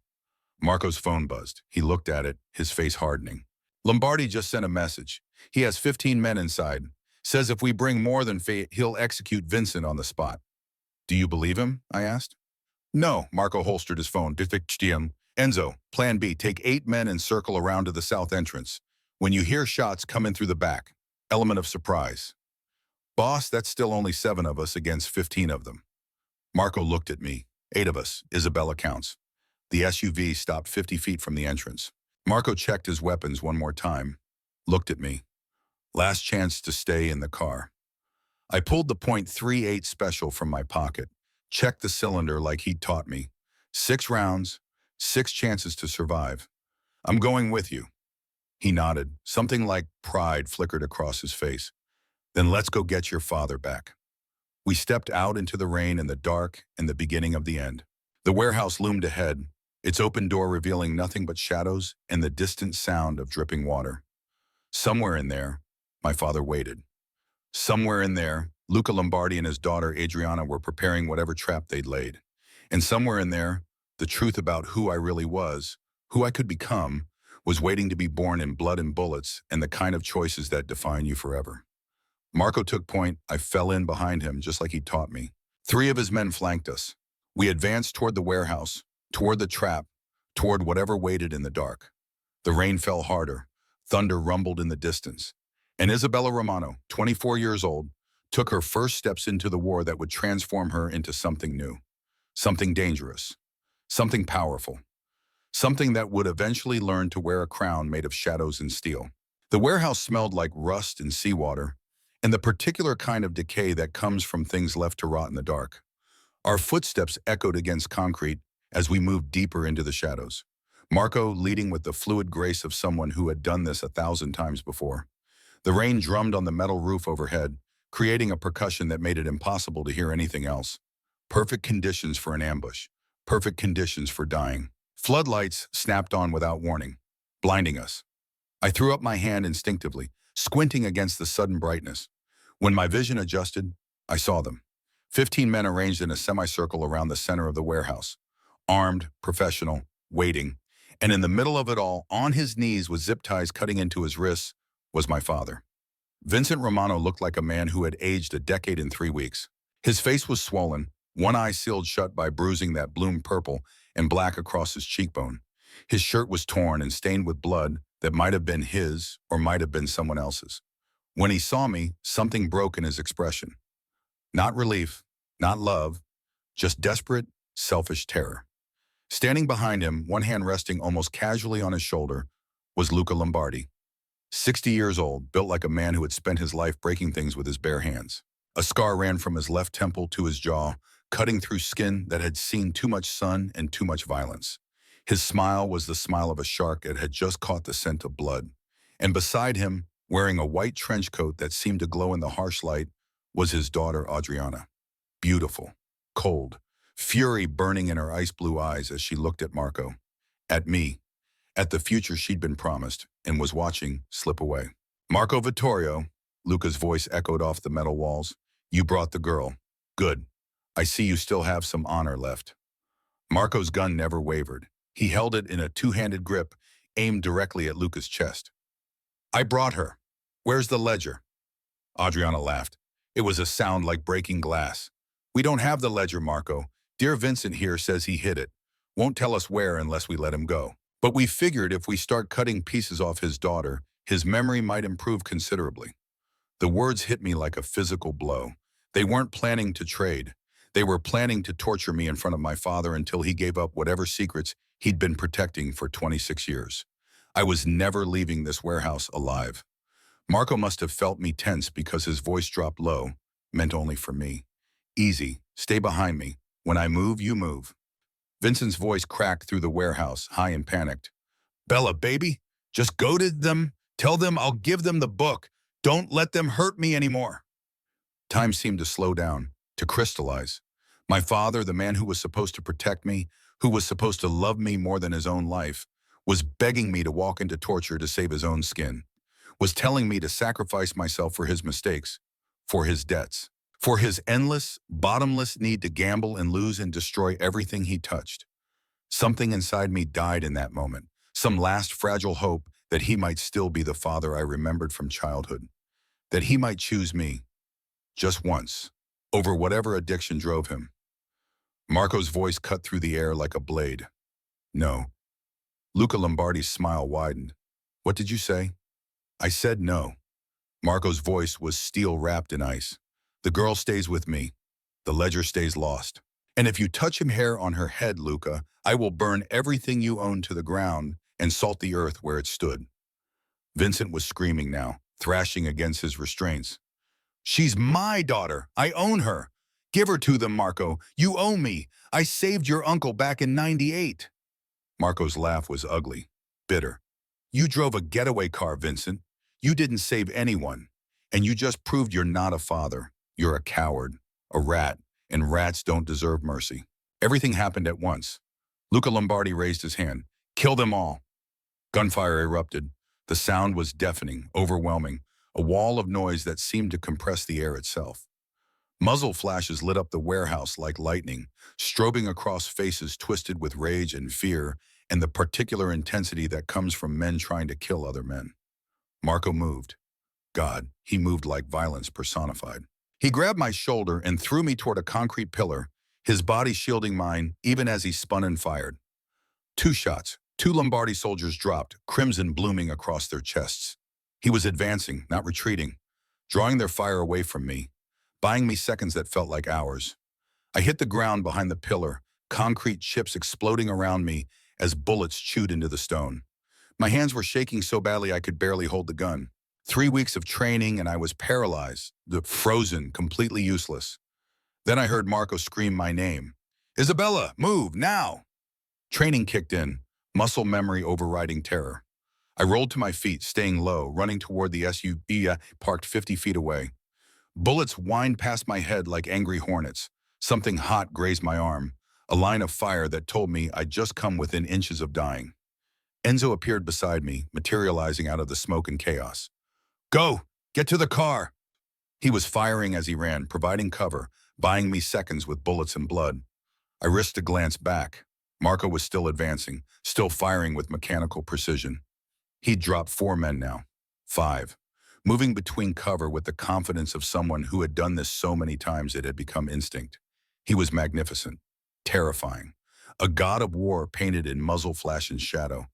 Speaker 1: Marco's phone buzzed. He looked at it, his face hardening. Lombardi just sent a message. He has 15 men inside. Says if we bring more than fate, he'll execute Vincent on the spot. Do you believe him? I asked. No, Marco holstered his phone. Enzo, plan B, take 8 men and circle around to the south entrance. When you hear shots, come in through the back. Element of surprise. Boss, that's still only 7 of us against 15 of them. Marco looked at me. 8 of us, Isabella counts. The SUV stopped 50 feet from the entrance. Marco checked his weapons one more time, looked at me. Last chance to stay in the car. I pulled the .38 special from my pocket, checked the cylinder like he'd taught me. 6 rounds, 6 chances to survive. I'm going with you. He nodded. Something like pride flickered across his face. Then let's go get your father back. We stepped out into the rain and the dark and the beginning of the end. The warehouse loomed ahead, its open door revealing nothing but shadows and the distant sound of dripping water. Somewhere in there, my father waited. Somewhere in there, Luca Lombardi and his daughter Adriana were preparing whatever trap they'd laid. And somewhere in there, the truth about who I really was, who I could become, was waiting to be born in blood and bullets and the kind of choices that define you forever. Marco took point. I fell in behind him just like he taught me. Three of his men flanked us. We advanced toward the warehouse, toward the trap, toward whatever waited in the dark. The rain fell harder. Thunder rumbled in the distance. And Isabella Romano, 24 years old, took her first steps into the war that would transform her into something new, something dangerous, something powerful, something that would eventually learn to wear a crown made of shadows and steel. The warehouse smelled like rust and seawater, and the particular kind of decay that comes from things left to rot in the dark. Our footsteps echoed against concrete as we moved deeper into the shadows. Marco leading with the fluid grace of someone who had done this 1,000 times before. The rain drummed on the metal roof overhead, creating a percussion that made it impossible to hear anything else. Perfect conditions for an ambush. Perfect conditions for dying. Floodlights snapped on without warning, blinding us. I threw up my hand instinctively, squinting against the sudden brightness. When my vision adjusted, I saw them. 15 men arranged in a semicircle around the center of the warehouse. Armed, professional, waiting. And in the middle of it all, on his knees with zip ties cutting into his wrists, was my father. Vincent Romano looked like a man who had aged a decade in 3 weeks. His face was swollen, one eye sealed shut by bruising that bloomed purple and black across his cheekbone. His shirt was torn and stained with blood that might have been his or might have been someone else's. When he saw me, something broke in his expression. Not relief, not love, just desperate, selfish terror. Standing behind him, one hand resting almost casually on his shoulder, was Luca Lombardi. 60 years old, built like a man who had spent his life breaking things with his bare hands. A scar ran from his left temple to his jaw, cutting through skin that had seen too much sun and too much violence. His smile was the smile of a shark that had just caught the scent of blood. And beside him, wearing a white trench coat that seemed to glow in the harsh light, was his daughter Adriana. Beautiful, cold, fury burning in her ice blue eyes as she looked at Marco, at me, at the future she'd been promised and was watching slip away. Marco Vittorio, Luca's voice echoed off the metal walls. You brought the girl. Good. I see you still have some honor left. Marco's gun never wavered. He held it in a two-handed grip, aimed directly at Luca's chest. I brought her. Where's the ledger? Adriana laughed. It was a sound like breaking glass. We don't have the ledger, Marco. Dear Vincent here says he hid it. Won't tell us where unless we let him go. But we figured if we start cutting pieces off his daughter, his memory might improve considerably. The words hit me like a physical blow. They weren't planning to trade. They were planning to torture me in front of my father until he gave up whatever secrets he'd been protecting for 26 years. I was never leaving this warehouse alive. Marco must have felt me tense because his voice dropped low, meant only for me. Easy, stay behind me. When I move, you move. Vincent's voice cracked through the warehouse, high and panicked. Bella, baby, just go to them. Tell them I'll give them the book. Don't let them hurt me anymore. Time seemed to slow down, to crystallize. My father, the man who was supposed to protect me, who was supposed to love me more than his own life, was begging me to walk into torture to save his own skin, was telling me to sacrifice myself for his mistakes, for his debts, for his endless, bottomless need to gamble and lose and destroy everything he touched. Something inside me died in that moment, some last fragile hope that he might still be the father I remembered from childhood, that he might choose me, just once, over whatever addiction drove him. Marco's voice cut through the air like a blade. No. Luca Lombardi's smile widened. What did you say? I said no. Marco's voice was steel wrapped in ice. The girl stays with me. The ledger stays lost. And if you touch a hair on her head, Luca, I will burn everything you own to the ground and salt the earth where it stood. Vincent was screaming now, thrashing against his restraints. She's my daughter. I own her. Give her to them, Marco. You owe me. I saved your uncle back in '98. Marco's laugh was ugly, bitter. You drove a getaway car, Vincent. You didn't save anyone. And you just proved you're not a father. You're a coward, a rat, and rats don't deserve mercy. Everything happened at once. Luca Lombardi raised his hand. Kill them all. Gunfire erupted. The sound was deafening, overwhelming. a wall of noise that seemed to compress the air itself. Muzzle flashes lit up the warehouse like lightning, strobing across faces twisted with rage and fear and the particular intensity that comes from men trying to kill other men. Marco moved. God, he moved like violence personified. He grabbed my shoulder and threw me toward a concrete pillar, his body shielding mine even as he spun and fired. Two shots. Two Lombardi soldiers dropped, crimson blooming across their chests. He was advancing, not retreating, drawing their fire away from me, buying me seconds that felt like hours. I hit the ground behind the pillar, concrete chips exploding around me as bullets chewed into the stone. My hands were shaking so badly I could barely hold the gun. 3 weeks of training and I was paralyzed, frozen, completely useless. Then I heard Marco scream my name. "Isabella, move, now!" Training kicked in, muscle memory overriding terror. I rolled to my feet, staying low, running toward the SUV parked 50 feet away. Bullets whined past my head like angry hornets. Something hot grazed my arm, a line of fire that told me I'd just come within inches of dying. Enzo appeared beside me, materializing out of the smoke and chaos. "Go! Get to the car!" He was firing as he ran, providing cover, buying me seconds with bullets and blood. I risked a glance back. Marco was still advancing, still firing with mechanical precision. He'd dropped 4 men now. 5. Moving between cover with the confidence of someone who had done this so many times it had become instinct. He was magnificent, terrifying, a god of war painted in muzzle flash and shadow.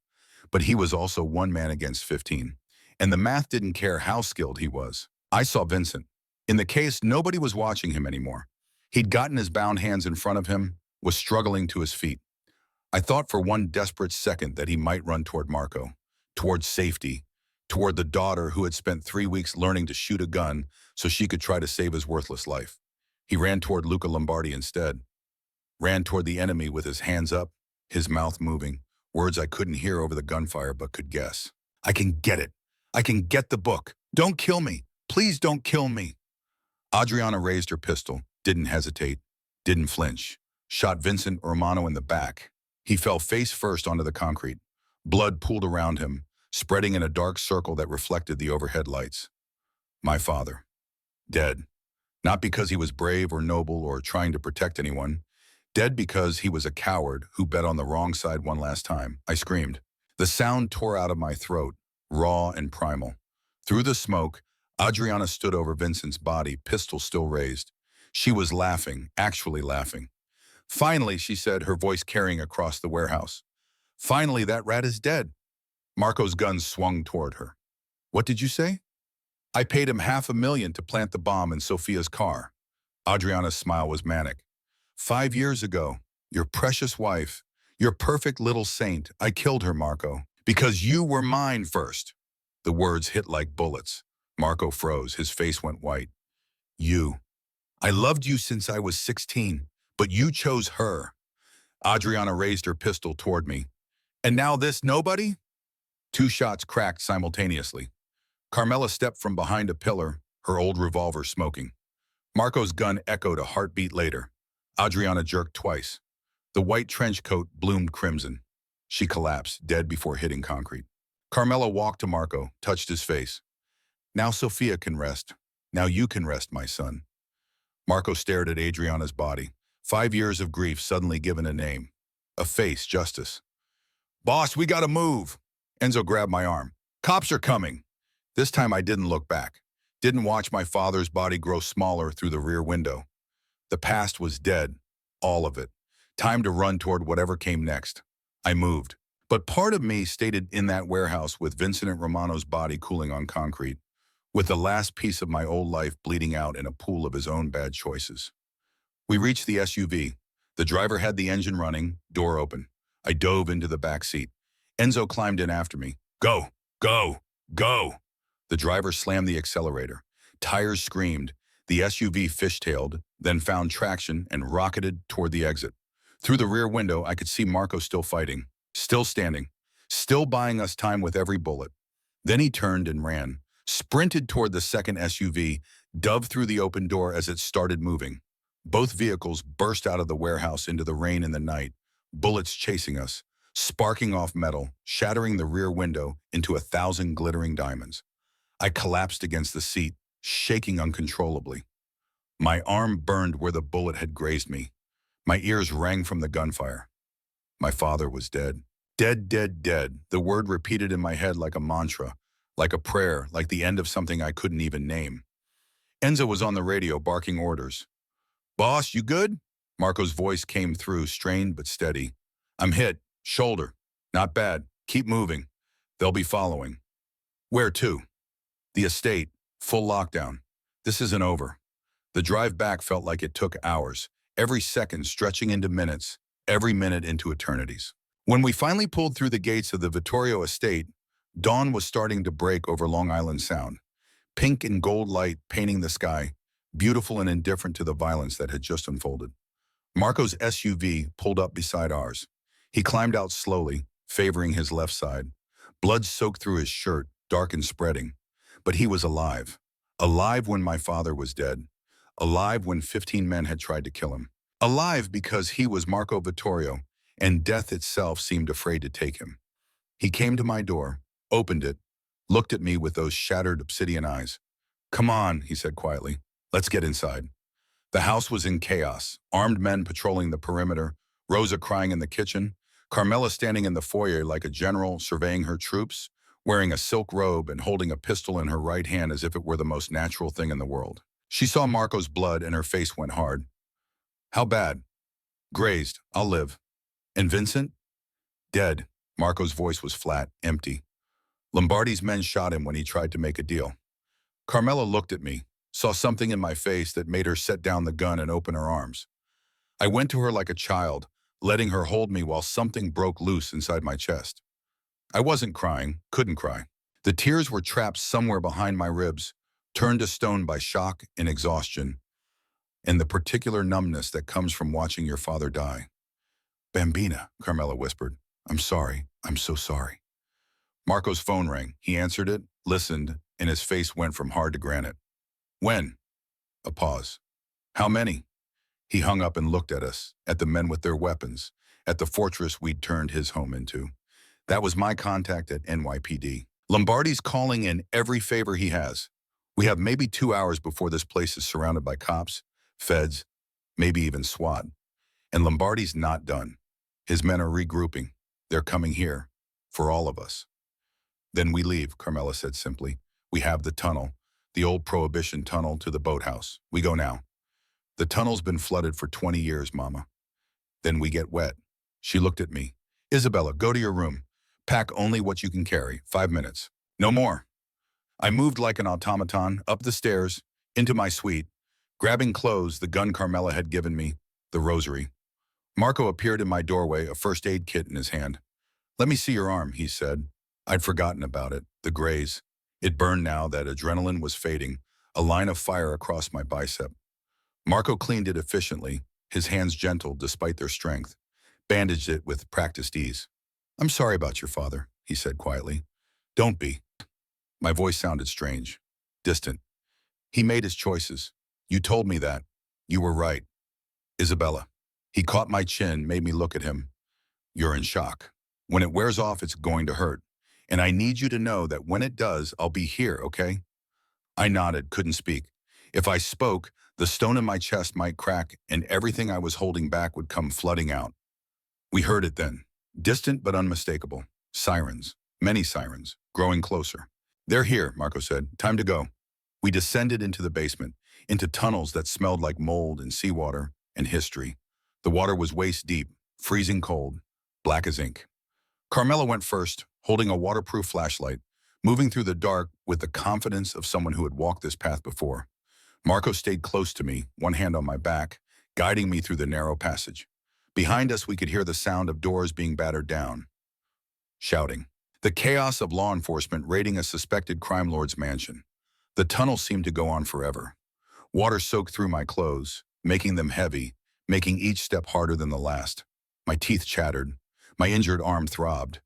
Speaker 1: But he was also 1 man against 15. And the math didn't care how skilled he was. I saw Vincent. In the case, nobody was watching him anymore. He'd gotten his bound hands in front of him, was struggling to his feet. I thought for one desperate second that he might run toward Marco, toward safety, toward the daughter who had spent 3 weeks learning to shoot a gun so she could try to save his worthless life. He ran toward Luca Lombardi instead. Ran toward the enemy with his hands up, his mouth moving, words I couldn't hear over the gunfire but could guess. "I can get it. I can get the book. Don't kill me. Please don't kill me." Adriana raised her pistol, didn't hesitate, didn't flinch, shot Vincent Romano in the back. He fell face first onto the concrete. Blood pooled around him, spreading in a dark circle that reflected the overhead lights. My father. Dead. Not because he was brave or noble or trying to protect anyone. Dead because he was a coward who bet on the wrong side one last time. I screamed. The sound tore out of my throat, raw and primal. Through the smoke, Adriana stood over Vincent's body, pistol still raised. She was laughing, actually laughing. "Finally," she said, her voice carrying across the warehouse. "Finally, that rat is dead." Marco's gun swung toward her. "What did you say?" "I paid him $500,000 to plant the bomb in Sophia's car." Adriana's smile was manic. 5 years ago, your precious wife, your perfect little saint, I killed her, Marco, because you were mine first." The words hit like bullets. Marco froze, his face went white. "You. I loved you since I was 16, but you chose her." Adriana raised her pistol toward me. "And now this nobody?" 2 shots cracked simultaneously. Carmela stepped from behind a pillar, her old revolver smoking. Marco's gun echoed a heartbeat later. Adriana jerked twice. The white trench coat bloomed crimson. She collapsed, dead before hitting concrete. Carmela walked to Marco, touched his face. "Now Sophia can rest. Now you can rest, my son." Marco stared at Adriana's body. 5 years of grief suddenly given a name. A face, justice. "Boss, we gotta move." Enzo grabbed my arm. "Cops are coming." This time I didn't look back. Didn't watch my father's body grow smaller through the rear window. The past was dead. All of it. Time to run toward whatever came next. I moved. But part of me stayed in that warehouse with Vincent Romano's body cooling on concrete, with the last piece of my old life bleeding out in a pool of his own bad choices. We reached the SUV. The driver had the engine running, door open. I dove into the back seat. Enzo climbed in after me. "Go, go, go." The driver slammed the accelerator. Tires screamed. The SUV fishtailed, then found traction and rocketed toward the exit. Through the rear window, I could see Marco still fighting, still standing, still buying us time with every bullet. Then he turned and ran, sprinted toward the second SUV, dove through the open door as it started moving. Both vehicles burst out of the warehouse into the rain and the night, bullets chasing us, sparking off metal, shattering the rear window into 1,000 glittering diamonds. I collapsed against the seat, shaking uncontrollably. My arm burned where the bullet had grazed me. My ears rang from the gunfire. My father was dead. Dead, dead, dead. The word repeated in my head like a mantra, like a prayer, like the end of something I couldn't even name. Enzo was on the radio barking orders. "Boss, you good?" Marco's voice came through, strained but steady. "I'm hit. Shoulder. Not bad. Keep moving. They'll be following." "Where to?" "The estate. Full lockdown. This isn't over." The drive back felt like it took hours, every second stretching into minutes, every minute into eternities. When we finally pulled through the gates of the Vittorio estate, dawn was starting to break over Long Island Sound, pink and gold light painting the sky, beautiful and indifferent to the violence that had just unfolded. Marco's SUV pulled up beside ours. He climbed out slowly, favoring his left side. Blood soaked through his shirt, dark and spreading. But he was alive. Alive when my father was dead. Alive when 15 men had tried to kill him. Alive because he was Marco Vittorio, and death itself seemed afraid to take him. He came to my door, opened it, looked at me with those shattered obsidian eyes. "Come on," he said quietly. "Let's get inside." The house was in chaos, armed men patrolling the perimeter, Rosa crying in the kitchen, Carmela standing in the foyer like a general surveying her troops, wearing a silk robe and holding a pistol in her right hand as if it were the most natural thing in the world. She saw Marco's blood and her face went hard. "How bad?" "Grazed. I'll live." "And Vincent?" "Dead." Marco's voice was flat, empty. "Lombardi's men shot him when he tried to make a deal." Carmela looked at me, saw something in my face that made her set down the gun and open her arms. I went to her like a child, letting her hold me while something broke loose inside my chest. I wasn't crying, couldn't cry. The tears were trapped somewhere behind my ribs, turned to stone by shock and exhaustion, and the particular numbness that comes from watching your father die. "Bambina," Carmela whispered. "I'm sorry. I'm so sorry." Marco's phone rang. He answered it, listened, and his face went from hard to granite. "When?" A pause. "How many?" He hung up and looked at us, at the men with their weapons, at the fortress we'd turned his home into. That was my contact at NYPD. "Lombardi's calling in every favor he has. We have maybe 2 hours before this place is surrounded by cops, feds, maybe even SWAT. And Lombardi's not done. His men are regrouping. They're coming here. For all of us." "Then we leave," Carmela said simply. "We have the tunnel, the old Prohibition tunnel to the boathouse. We go now." "The tunnel's been flooded for 20 years, Mama." "Then we get wet." She looked at me. "Isabella, go to your room. Pack only what you can carry. 5 minutes. No more." I moved like an automaton, up the stairs, into my suite, grabbing clothes, the gun Carmela had given me, the rosary. Marco appeared in my doorway, a first aid kit in his hand. "Let me see your arm," he said. I'd forgotten about it, the graze. It burned now that adrenaline was fading, a line of fire across my bicep. Marco cleaned it efficiently, his hands gentle despite their strength, bandaged it with practiced ease. "I'm sorry about your father," he said quietly. "Don't be." My voice sounded strange, distant. "He made his choices. You told me that. You were right. Isabella." He caught my chin, made me look at him. "You're in shock. When it wears off, it's going to hurt. And I need you to know that when it does, I'll be here, okay?" I nodded, couldn't speak. If I spoke, the stone in my chest might crack and everything I was holding back would come flooding out. We heard it then, distant but unmistakable. Sirens, many sirens, growing closer. "They're here," Marco said. "Time to go." We descended into the basement, into tunnels that smelled like mold and seawater and history. The water was waist deep, freezing cold, black as ink. Carmela went first, holding a waterproof flashlight, moving through the dark with the confidence of someone who had walked this path before. Marco stayed close to me, one hand on my back, guiding me through the narrow passage. Behind us, we could hear the sound of doors being battered down. Shouting. The chaos of law enforcement raiding a suspected crime lord's mansion. The tunnel seemed to go on forever. Water soaked through my clothes, making them heavy, making each step harder than the last. My teeth chattered. My injured arm throbbed.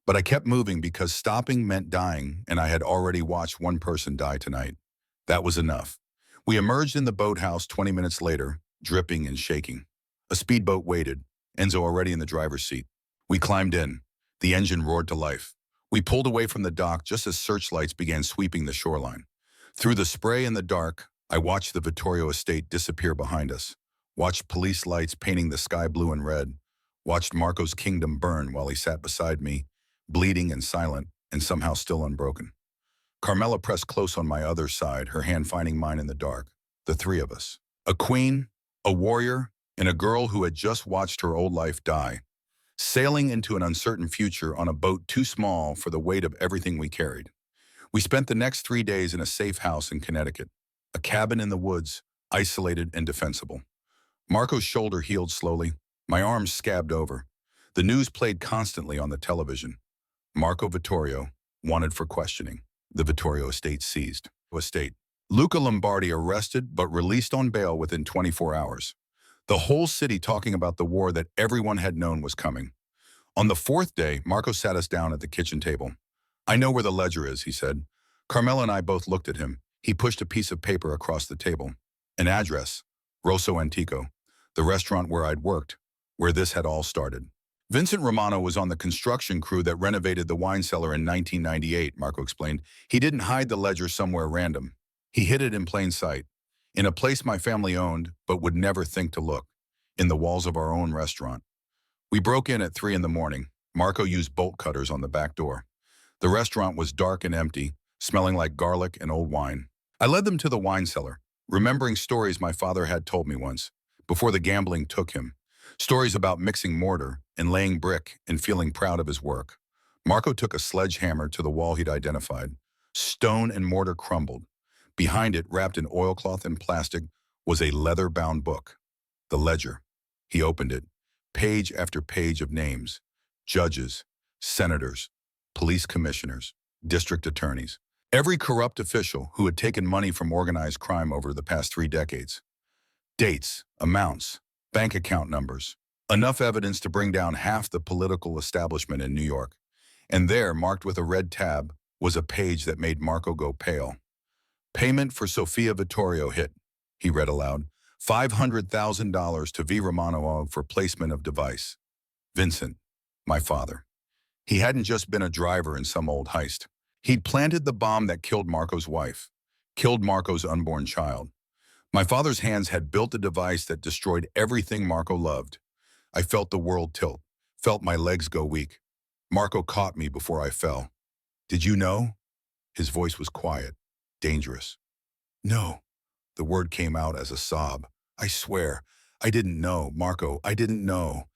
Speaker 1: But I kept moving because stopping meant dying, and I had already watched one person die tonight. That was enough. We emerged in the boathouse 20 minutes later, dripping and shaking. A speedboat waited, Enzo already in the driver's seat. We climbed in. The engine roared to life. We pulled away from the dock just as searchlights began sweeping the shoreline. Through the spray and the dark, I watched the Vittorio estate disappear behind us, watched police lights painting the sky blue and red, watched Marco's kingdom burn while he sat beside me, bleeding and silent, and somehow still unbroken. Carmela pressed close on my other side, her hand finding mine in the dark. The three of us. A queen, a warrior, and a girl who had just watched her old life die, sailing into an uncertain future on a boat too small for the weight of everything we carried. We spent the next 3 days in a safe house in Connecticut, a cabin in the woods, isolated and defensible. Marco's shoulder healed slowly. My arms scabbed over. The news played constantly on the television. Marco Vittorio, wanted for questioning. The Vittorio estate seized. Luca Lombardi arrested but released on bail within 24 hours. The whole city talking about the war that everyone had known was coming. On the fourth day, Marco sat us down at the kitchen table. "I know where the ledger is," he said. Carmela and I both looked at him. He pushed a piece of paper across the table. An address, Rosso Antico, the restaurant where I'd worked, where this had all started. Vincent Romano was on the construction crew that renovated the wine cellar in 1998, Marco explained. He didn't hide the ledger somewhere random. He hid it in plain sight, in a place my family owned but would never think to look, in the walls of our own restaurant. We broke in at 3 in the morning. Marco used bolt cutters on the back door. The restaurant was dark and empty, smelling like garlic and old wine. I led them to the wine cellar, remembering stories my father had told me once, before the gambling took him. Stories about mixing mortar and laying brick and feeling proud of his work. Marco took a sledgehammer to the wall he'd identified. Stone and mortar crumbled. Behind it, wrapped in oilcloth and plastic, was a leather-bound book. The ledger. He opened it. Page after page of names. Judges, senators, police commissioners, district attorneys. Every corrupt official who had taken money from organized crime over the past 3 decades. Dates, amounts, bank account numbers. Enough evidence to bring down half the political establishment in New York. And there, marked with a red tab, was a page that made Marco go pale. "Payment for Sofia Vittorio hit," he read aloud. $500,000 to V. Romano for placement of device. Vincent, my father. He hadn't just been a driver in some old heist. He'd planted the bomb that killed Marco's wife, killed Marco's unborn child. My father's hands had built a device that destroyed everything Marco loved. I felt the world tilt, felt my legs go weak. Marco caught me before I fell. "Did you know?" His voice was quiet, dangerous. "No." The word came out as a sob. "I swear, I didn't know, Marco, I didn't know."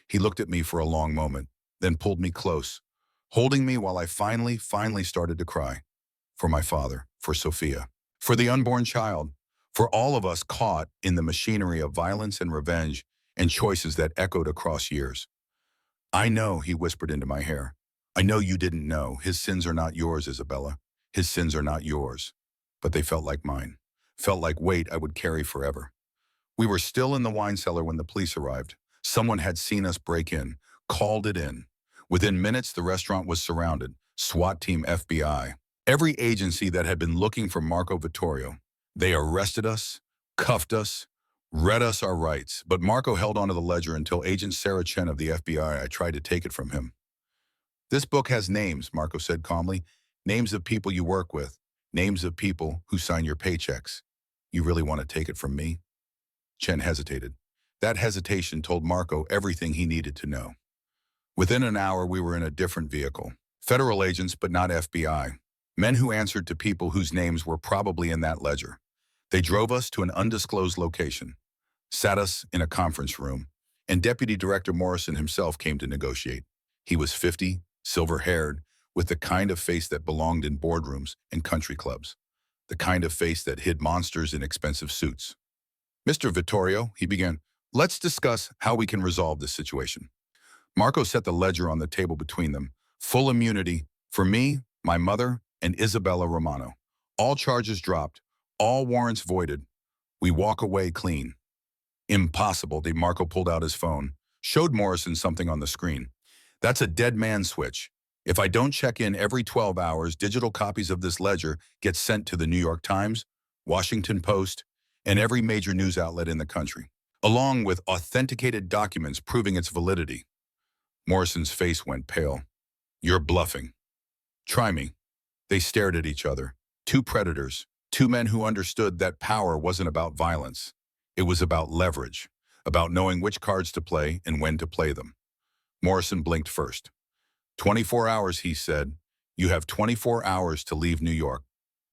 Speaker 1: He looked at me for a long moment, then pulled me close, holding me while I finally started to cry. For my father, for Sofia, for the unborn child, for all of us caught in the machinery of violence and revenge and choices that echoed across years. "I know," he whispered into my hair. "I know you didn't know. His sins are not yours, Isabella. His sins are not yours." But they felt like mine, felt like weight I would carry forever. We were still in the wine cellar when the police arrived. Someone had seen us break in, called it in. Within minutes, the restaurant was surrounded. SWAT team, FBI. Every agency that had been looking for Marco Vittorio. They arrested us, cuffed us, read us our rights. But Marco held onto the ledger until Agent Sarah Chen of the FBI tried to take it from him. "This book has names," Marco said calmly. "Names of people you work with. Names of people who sign your paychecks. You really want to take it from me?" Chen hesitated. That hesitation told Marco everything he needed to know. Within an hour, we were in a different vehicle. Federal agents, but not FBI. Men who answered to people whose names were probably in that ledger. They drove us to an undisclosed location, sat us in a conference room, and Deputy Director Morrison himself came to negotiate. He was 50, silver-haired, with the kind of face that belonged in boardrooms and country clubs, the kind of face that hid monsters in expensive suits. "Mr. Vittorio," he began, "let's discuss how we can resolve this situation." Marco set the ledger on the table between them. Full immunity for me, my mother, and Isabella Romano. All charges dropped, all warrants voided. We walk away clean. "Impossible." Marco pulled out his phone, showed Morrison something on the screen. "That's a dead man switch. If I don't check in every 12 hours, digital copies of this ledger get sent to the New York Times, Washington Post, and every major news outlet in the country, along with authenticated documents proving its validity." Morrison's face went pale. "You're bluffing." Try me. They stared at each other. Two predators. Two men who understood that power wasn't about violence. It was about leverage. About knowing which cards to play and when to play them. Morrison blinked first. 24 hours, he said. You have 24 hours to leave New York.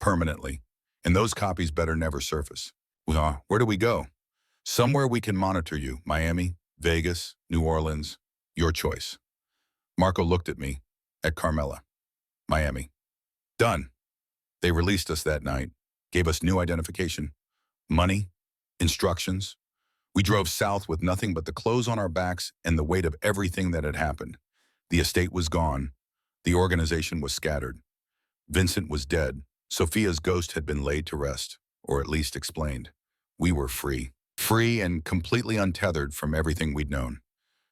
Speaker 1: Permanently. And those copies better never surface. Where do we go? Somewhere we can monitor you. Miami, Vegas, New Orleans. Your choice. Marco looked at me. At Carmela. Miami. Done. They released us that night. Gave us new identification. Money. Instructions. We drove south with nothing but the clothes on our backs and the weight of everything that had happened. The estate was gone. The organization was scattered. Vincent was dead. Sophia's ghost had been laid to rest, or at least explained. We were free. Free and completely untethered from everything we'd known.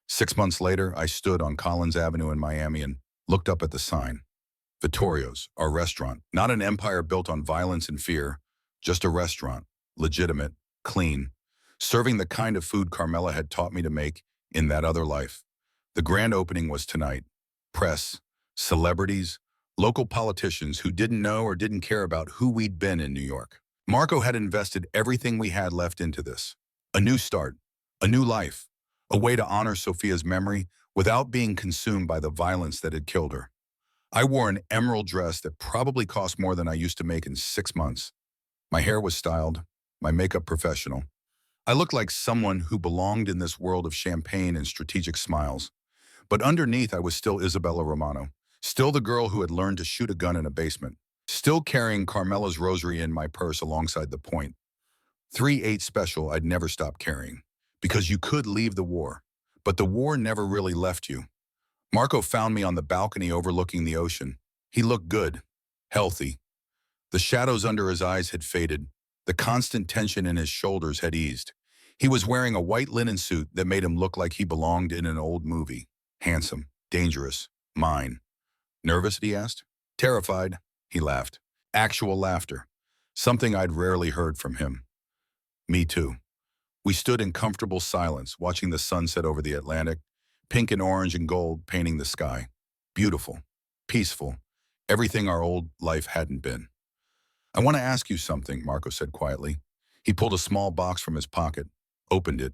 Speaker 1: 6 months later, I stood on Collins Avenue in Miami and looked up at the sign. Vittorio's, our restaurant. Not an empire built on violence and fear, just a restaurant. Legitimate, clean, serving the kind of food Carmela had taught me to make in that other life. The grand opening was tonight. Press, celebrities, local politicians who didn't know or didn't care about who we'd been in New York. Marco had invested everything we had left into this. A new start, a new life, a way to honor Sophia's memory without being consumed by the violence that had killed her. I wore an emerald dress that probably cost more than I used to make in 6 months. My hair was styled, my makeup professional. I looked like someone who belonged in this world of champagne and strategic smiles. But underneath, I was still Isabella Romano, still the girl who had learned to shoot a gun in a basement, still carrying Carmela's rosary in my purse alongside the point. 3/8 special I'd never stop carrying, because you could leave the war, but the war never really left you. Marco found me on the balcony overlooking the ocean. He looked good, healthy. The shadows under his eyes had faded. The constant tension in his shoulders had eased. He was wearing a white linen suit that made him look like he belonged in an old movie. Handsome, dangerous, mine. Nervous, he asked. Terrified, he laughed. Actual laughter. Something I'd rarely heard from him. Me too. We stood in comfortable silence, watching the sun set over the Atlantic, pink and orange and gold painting the sky. Beautiful, peaceful, everything our old life hadn't been. I want to ask you something, Marco said quietly. He pulled a small box from his pocket, opened it.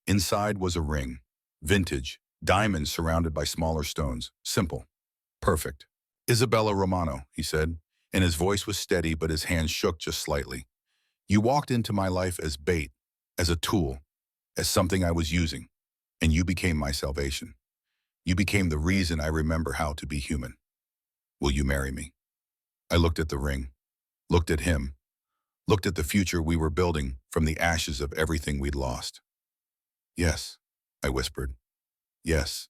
Speaker 1: Inside was a ring. Vintage, diamonds surrounded by smaller stones. Simple. Perfect. Isabella Romano, he said, and his voice was steady, but his hands shook just slightly. You walked into my life as bait, as a tool, as something I was using, and you became my salvation. You became the reason I remember how to be human. Will you marry me? I looked at the ring, looked at him, looked at the future we were building from the ashes of everything we'd lost. Yes, I whispered. Yes.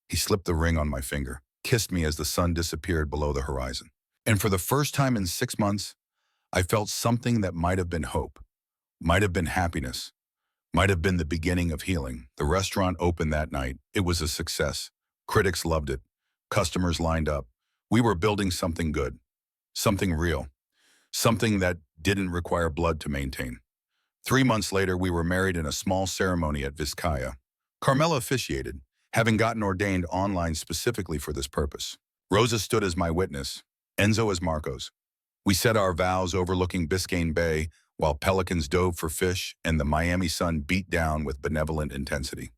Speaker 1: He slipped the ring on my finger, kissed me as the sun disappeared below the horizon. And for the first time in 6 months, I felt something that might have been hope, might have been happiness, might have been the beginning of healing. The restaurant opened that night. It was a success. Critics loved it. Customers lined up. We were building something good, something real, something that didn't require blood to maintain. 3 months later, we were married in a small ceremony at Vizcaya. Carmela officiated, having gotten ordained online specifically for this purpose. Rosa stood as my witness, Enzo as Marco's. We said our vows overlooking Biscayne Bay while pelicans dove for fish and the Miami sun beat down with benevolent intensity.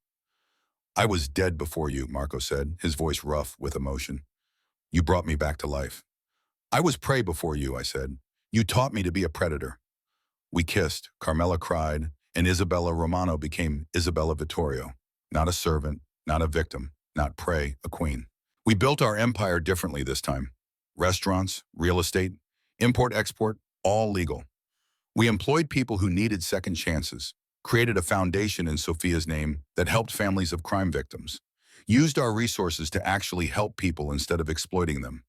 Speaker 1: I was dead before you, Marco said, his voice rough with emotion. You brought me back to life. I was prey before you, I said. You taught me to be a predator. We kissed, Carmela cried, and Isabella Romano became Isabella Vittorio. Not a servant, not a victim, not prey, a queen. We built our empire differently this time. Restaurants, real estate, import-export, all legal. We employed people who needed second chances, created a foundation in Sophia's name that helped families of crime victims, used our resources to actually help people instead of exploiting them.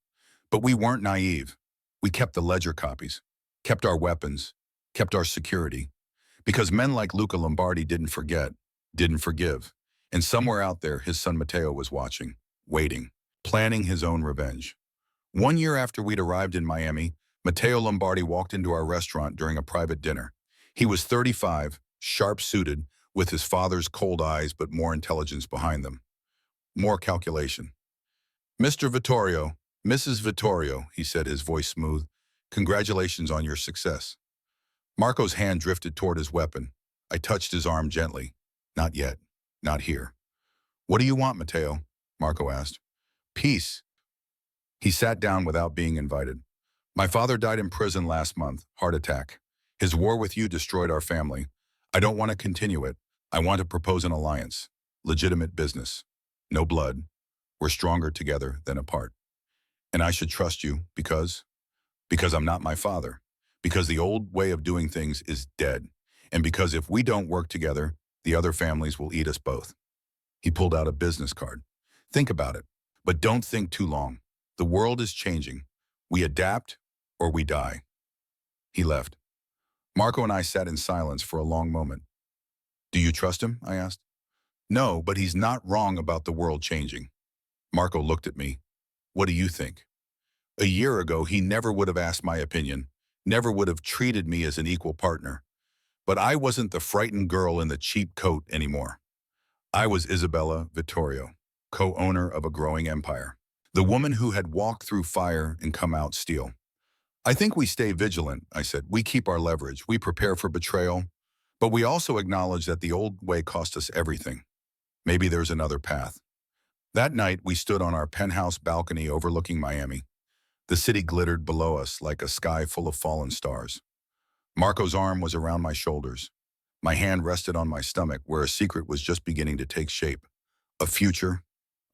Speaker 1: But we weren't naive. We kept the ledger copies, kept our weapons, kept our security. Because men like Luca Lombardi didn't forget, didn't forgive. And somewhere out there, his son Matteo was watching, waiting, planning his own revenge. 1 year after we'd arrived in Miami, Matteo Lombardi walked into our restaurant during a private dinner. He was 35, sharp-suited, with his father's cold eyes but more intelligence behind them. More calculation. Mr. Vittorio, Mrs. Vittorio, he said, his voice smooth, congratulations on your success. Marco's hand drifted toward his weapon. I touched his arm gently. Not yet. Not here. What do you want, Matteo? Marco asked. Peace. He sat down without being invited. My father died in prison last month, heart attack. His war with you destroyed our family. I don't want to continue it. I want to propose an alliance. Legitimate business. No blood. We're stronger together than apart. And I should trust you because I'm not my father. Because the old way of doing things is dead. And because if we don't work together, the other families will eat us both. He pulled out a business card. Think about it, but don't think too long. The world is changing. We adapt or we die. He left. Marco and I sat in silence for a long moment. Do you trust him? I asked. No, but he's not wrong about the world changing. Marco looked at me. What do you think? A year ago, he never would have asked my opinion, never would have treated me as an equal partner. But I wasn't the frightened girl in the cheap coat anymore. I was Isabella Vittorio, co-owner of a growing empire. The woman who had walked through fire and come out steel. I think we stay vigilant, I said. We keep our leverage. We prepare for betrayal. But we also acknowledge that the old way cost us everything. Maybe there's another path. That night, we stood on our penthouse balcony overlooking Miami. The city glittered below us like a sky full of fallen stars. Marco's arm was around my shoulders. My hand rested on my stomach where a secret was just beginning to take shape. A future,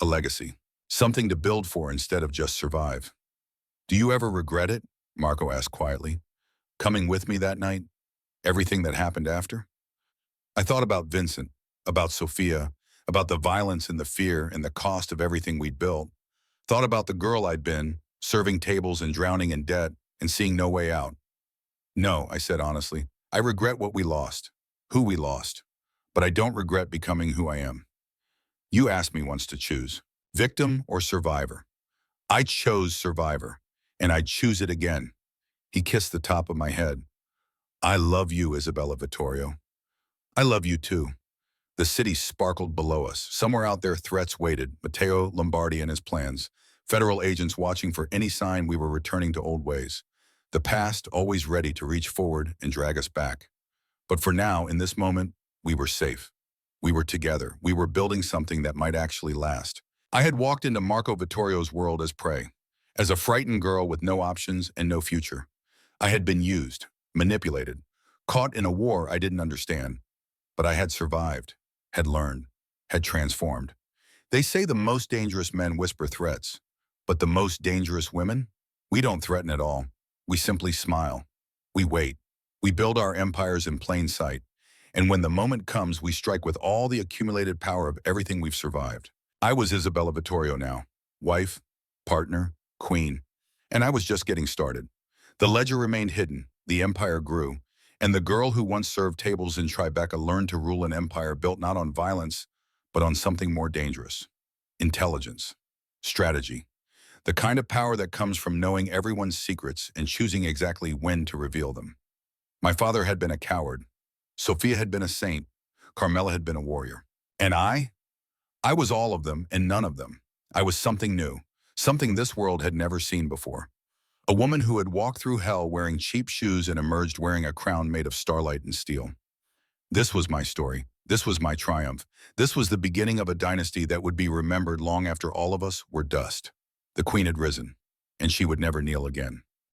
Speaker 1: a legacy. Something to build for instead of just survive. Do you ever regret it? Marco asked quietly. Coming with me that night? Everything that happened after? I thought about Vincent, about Sophia, about the violence and the fear and the cost of everything we'd built. Thought about the girl I'd been, serving tables and drowning in debt and seeing no way out. No, I said honestly. I regret what we lost, who we lost, but I don't regret becoming who I am. You asked me once to choose, victim or survivor. I chose survivor, and I'd choose it again. He kissed the top of my head. I love you, Isabella Vittorio. I love you too. The city sparkled below us. Somewhere out there threats waited, Matteo Lombardi and his plans, federal agents watching for any sign we were returning to old ways. The past always ready to reach forward and drag us back. But for now, in this moment, we were safe. We were together. We were building something that might actually last. I had walked into Marco Vittorio's world as prey, as a frightened girl with no options and no future. I had been used, manipulated, caught in a war I didn't understand. But I had survived, had learned, had transformed. They say the most dangerous men whisper threats, but the most dangerous women? We don't threaten at all. We simply smile. We wait. We build our empires in plain sight. And when the moment comes, we strike with all the accumulated power of everything we've survived. I was Isabella Vittorio now, wife, partner, queen, and I was just getting started. The ledger remained hidden, the empire grew, and the girl who once served tables in Tribeca learned to rule an empire built not on violence, but on something more dangerous. Intelligence, strategy, the kind of power that comes from knowing everyone's secrets and choosing exactly when to reveal them. My father had been a coward. Sophia had been a saint. Carmela had been a warrior. And I was all of them and none of them. I was something new, something this world had never seen before. A woman who had walked through hell wearing cheap shoes and emerged wearing a crown made of starlight and steel. This was my story. This was my triumph. This was the beginning of a dynasty that would be remembered long after all of us were dust. The queen had risen, and she would never kneel again.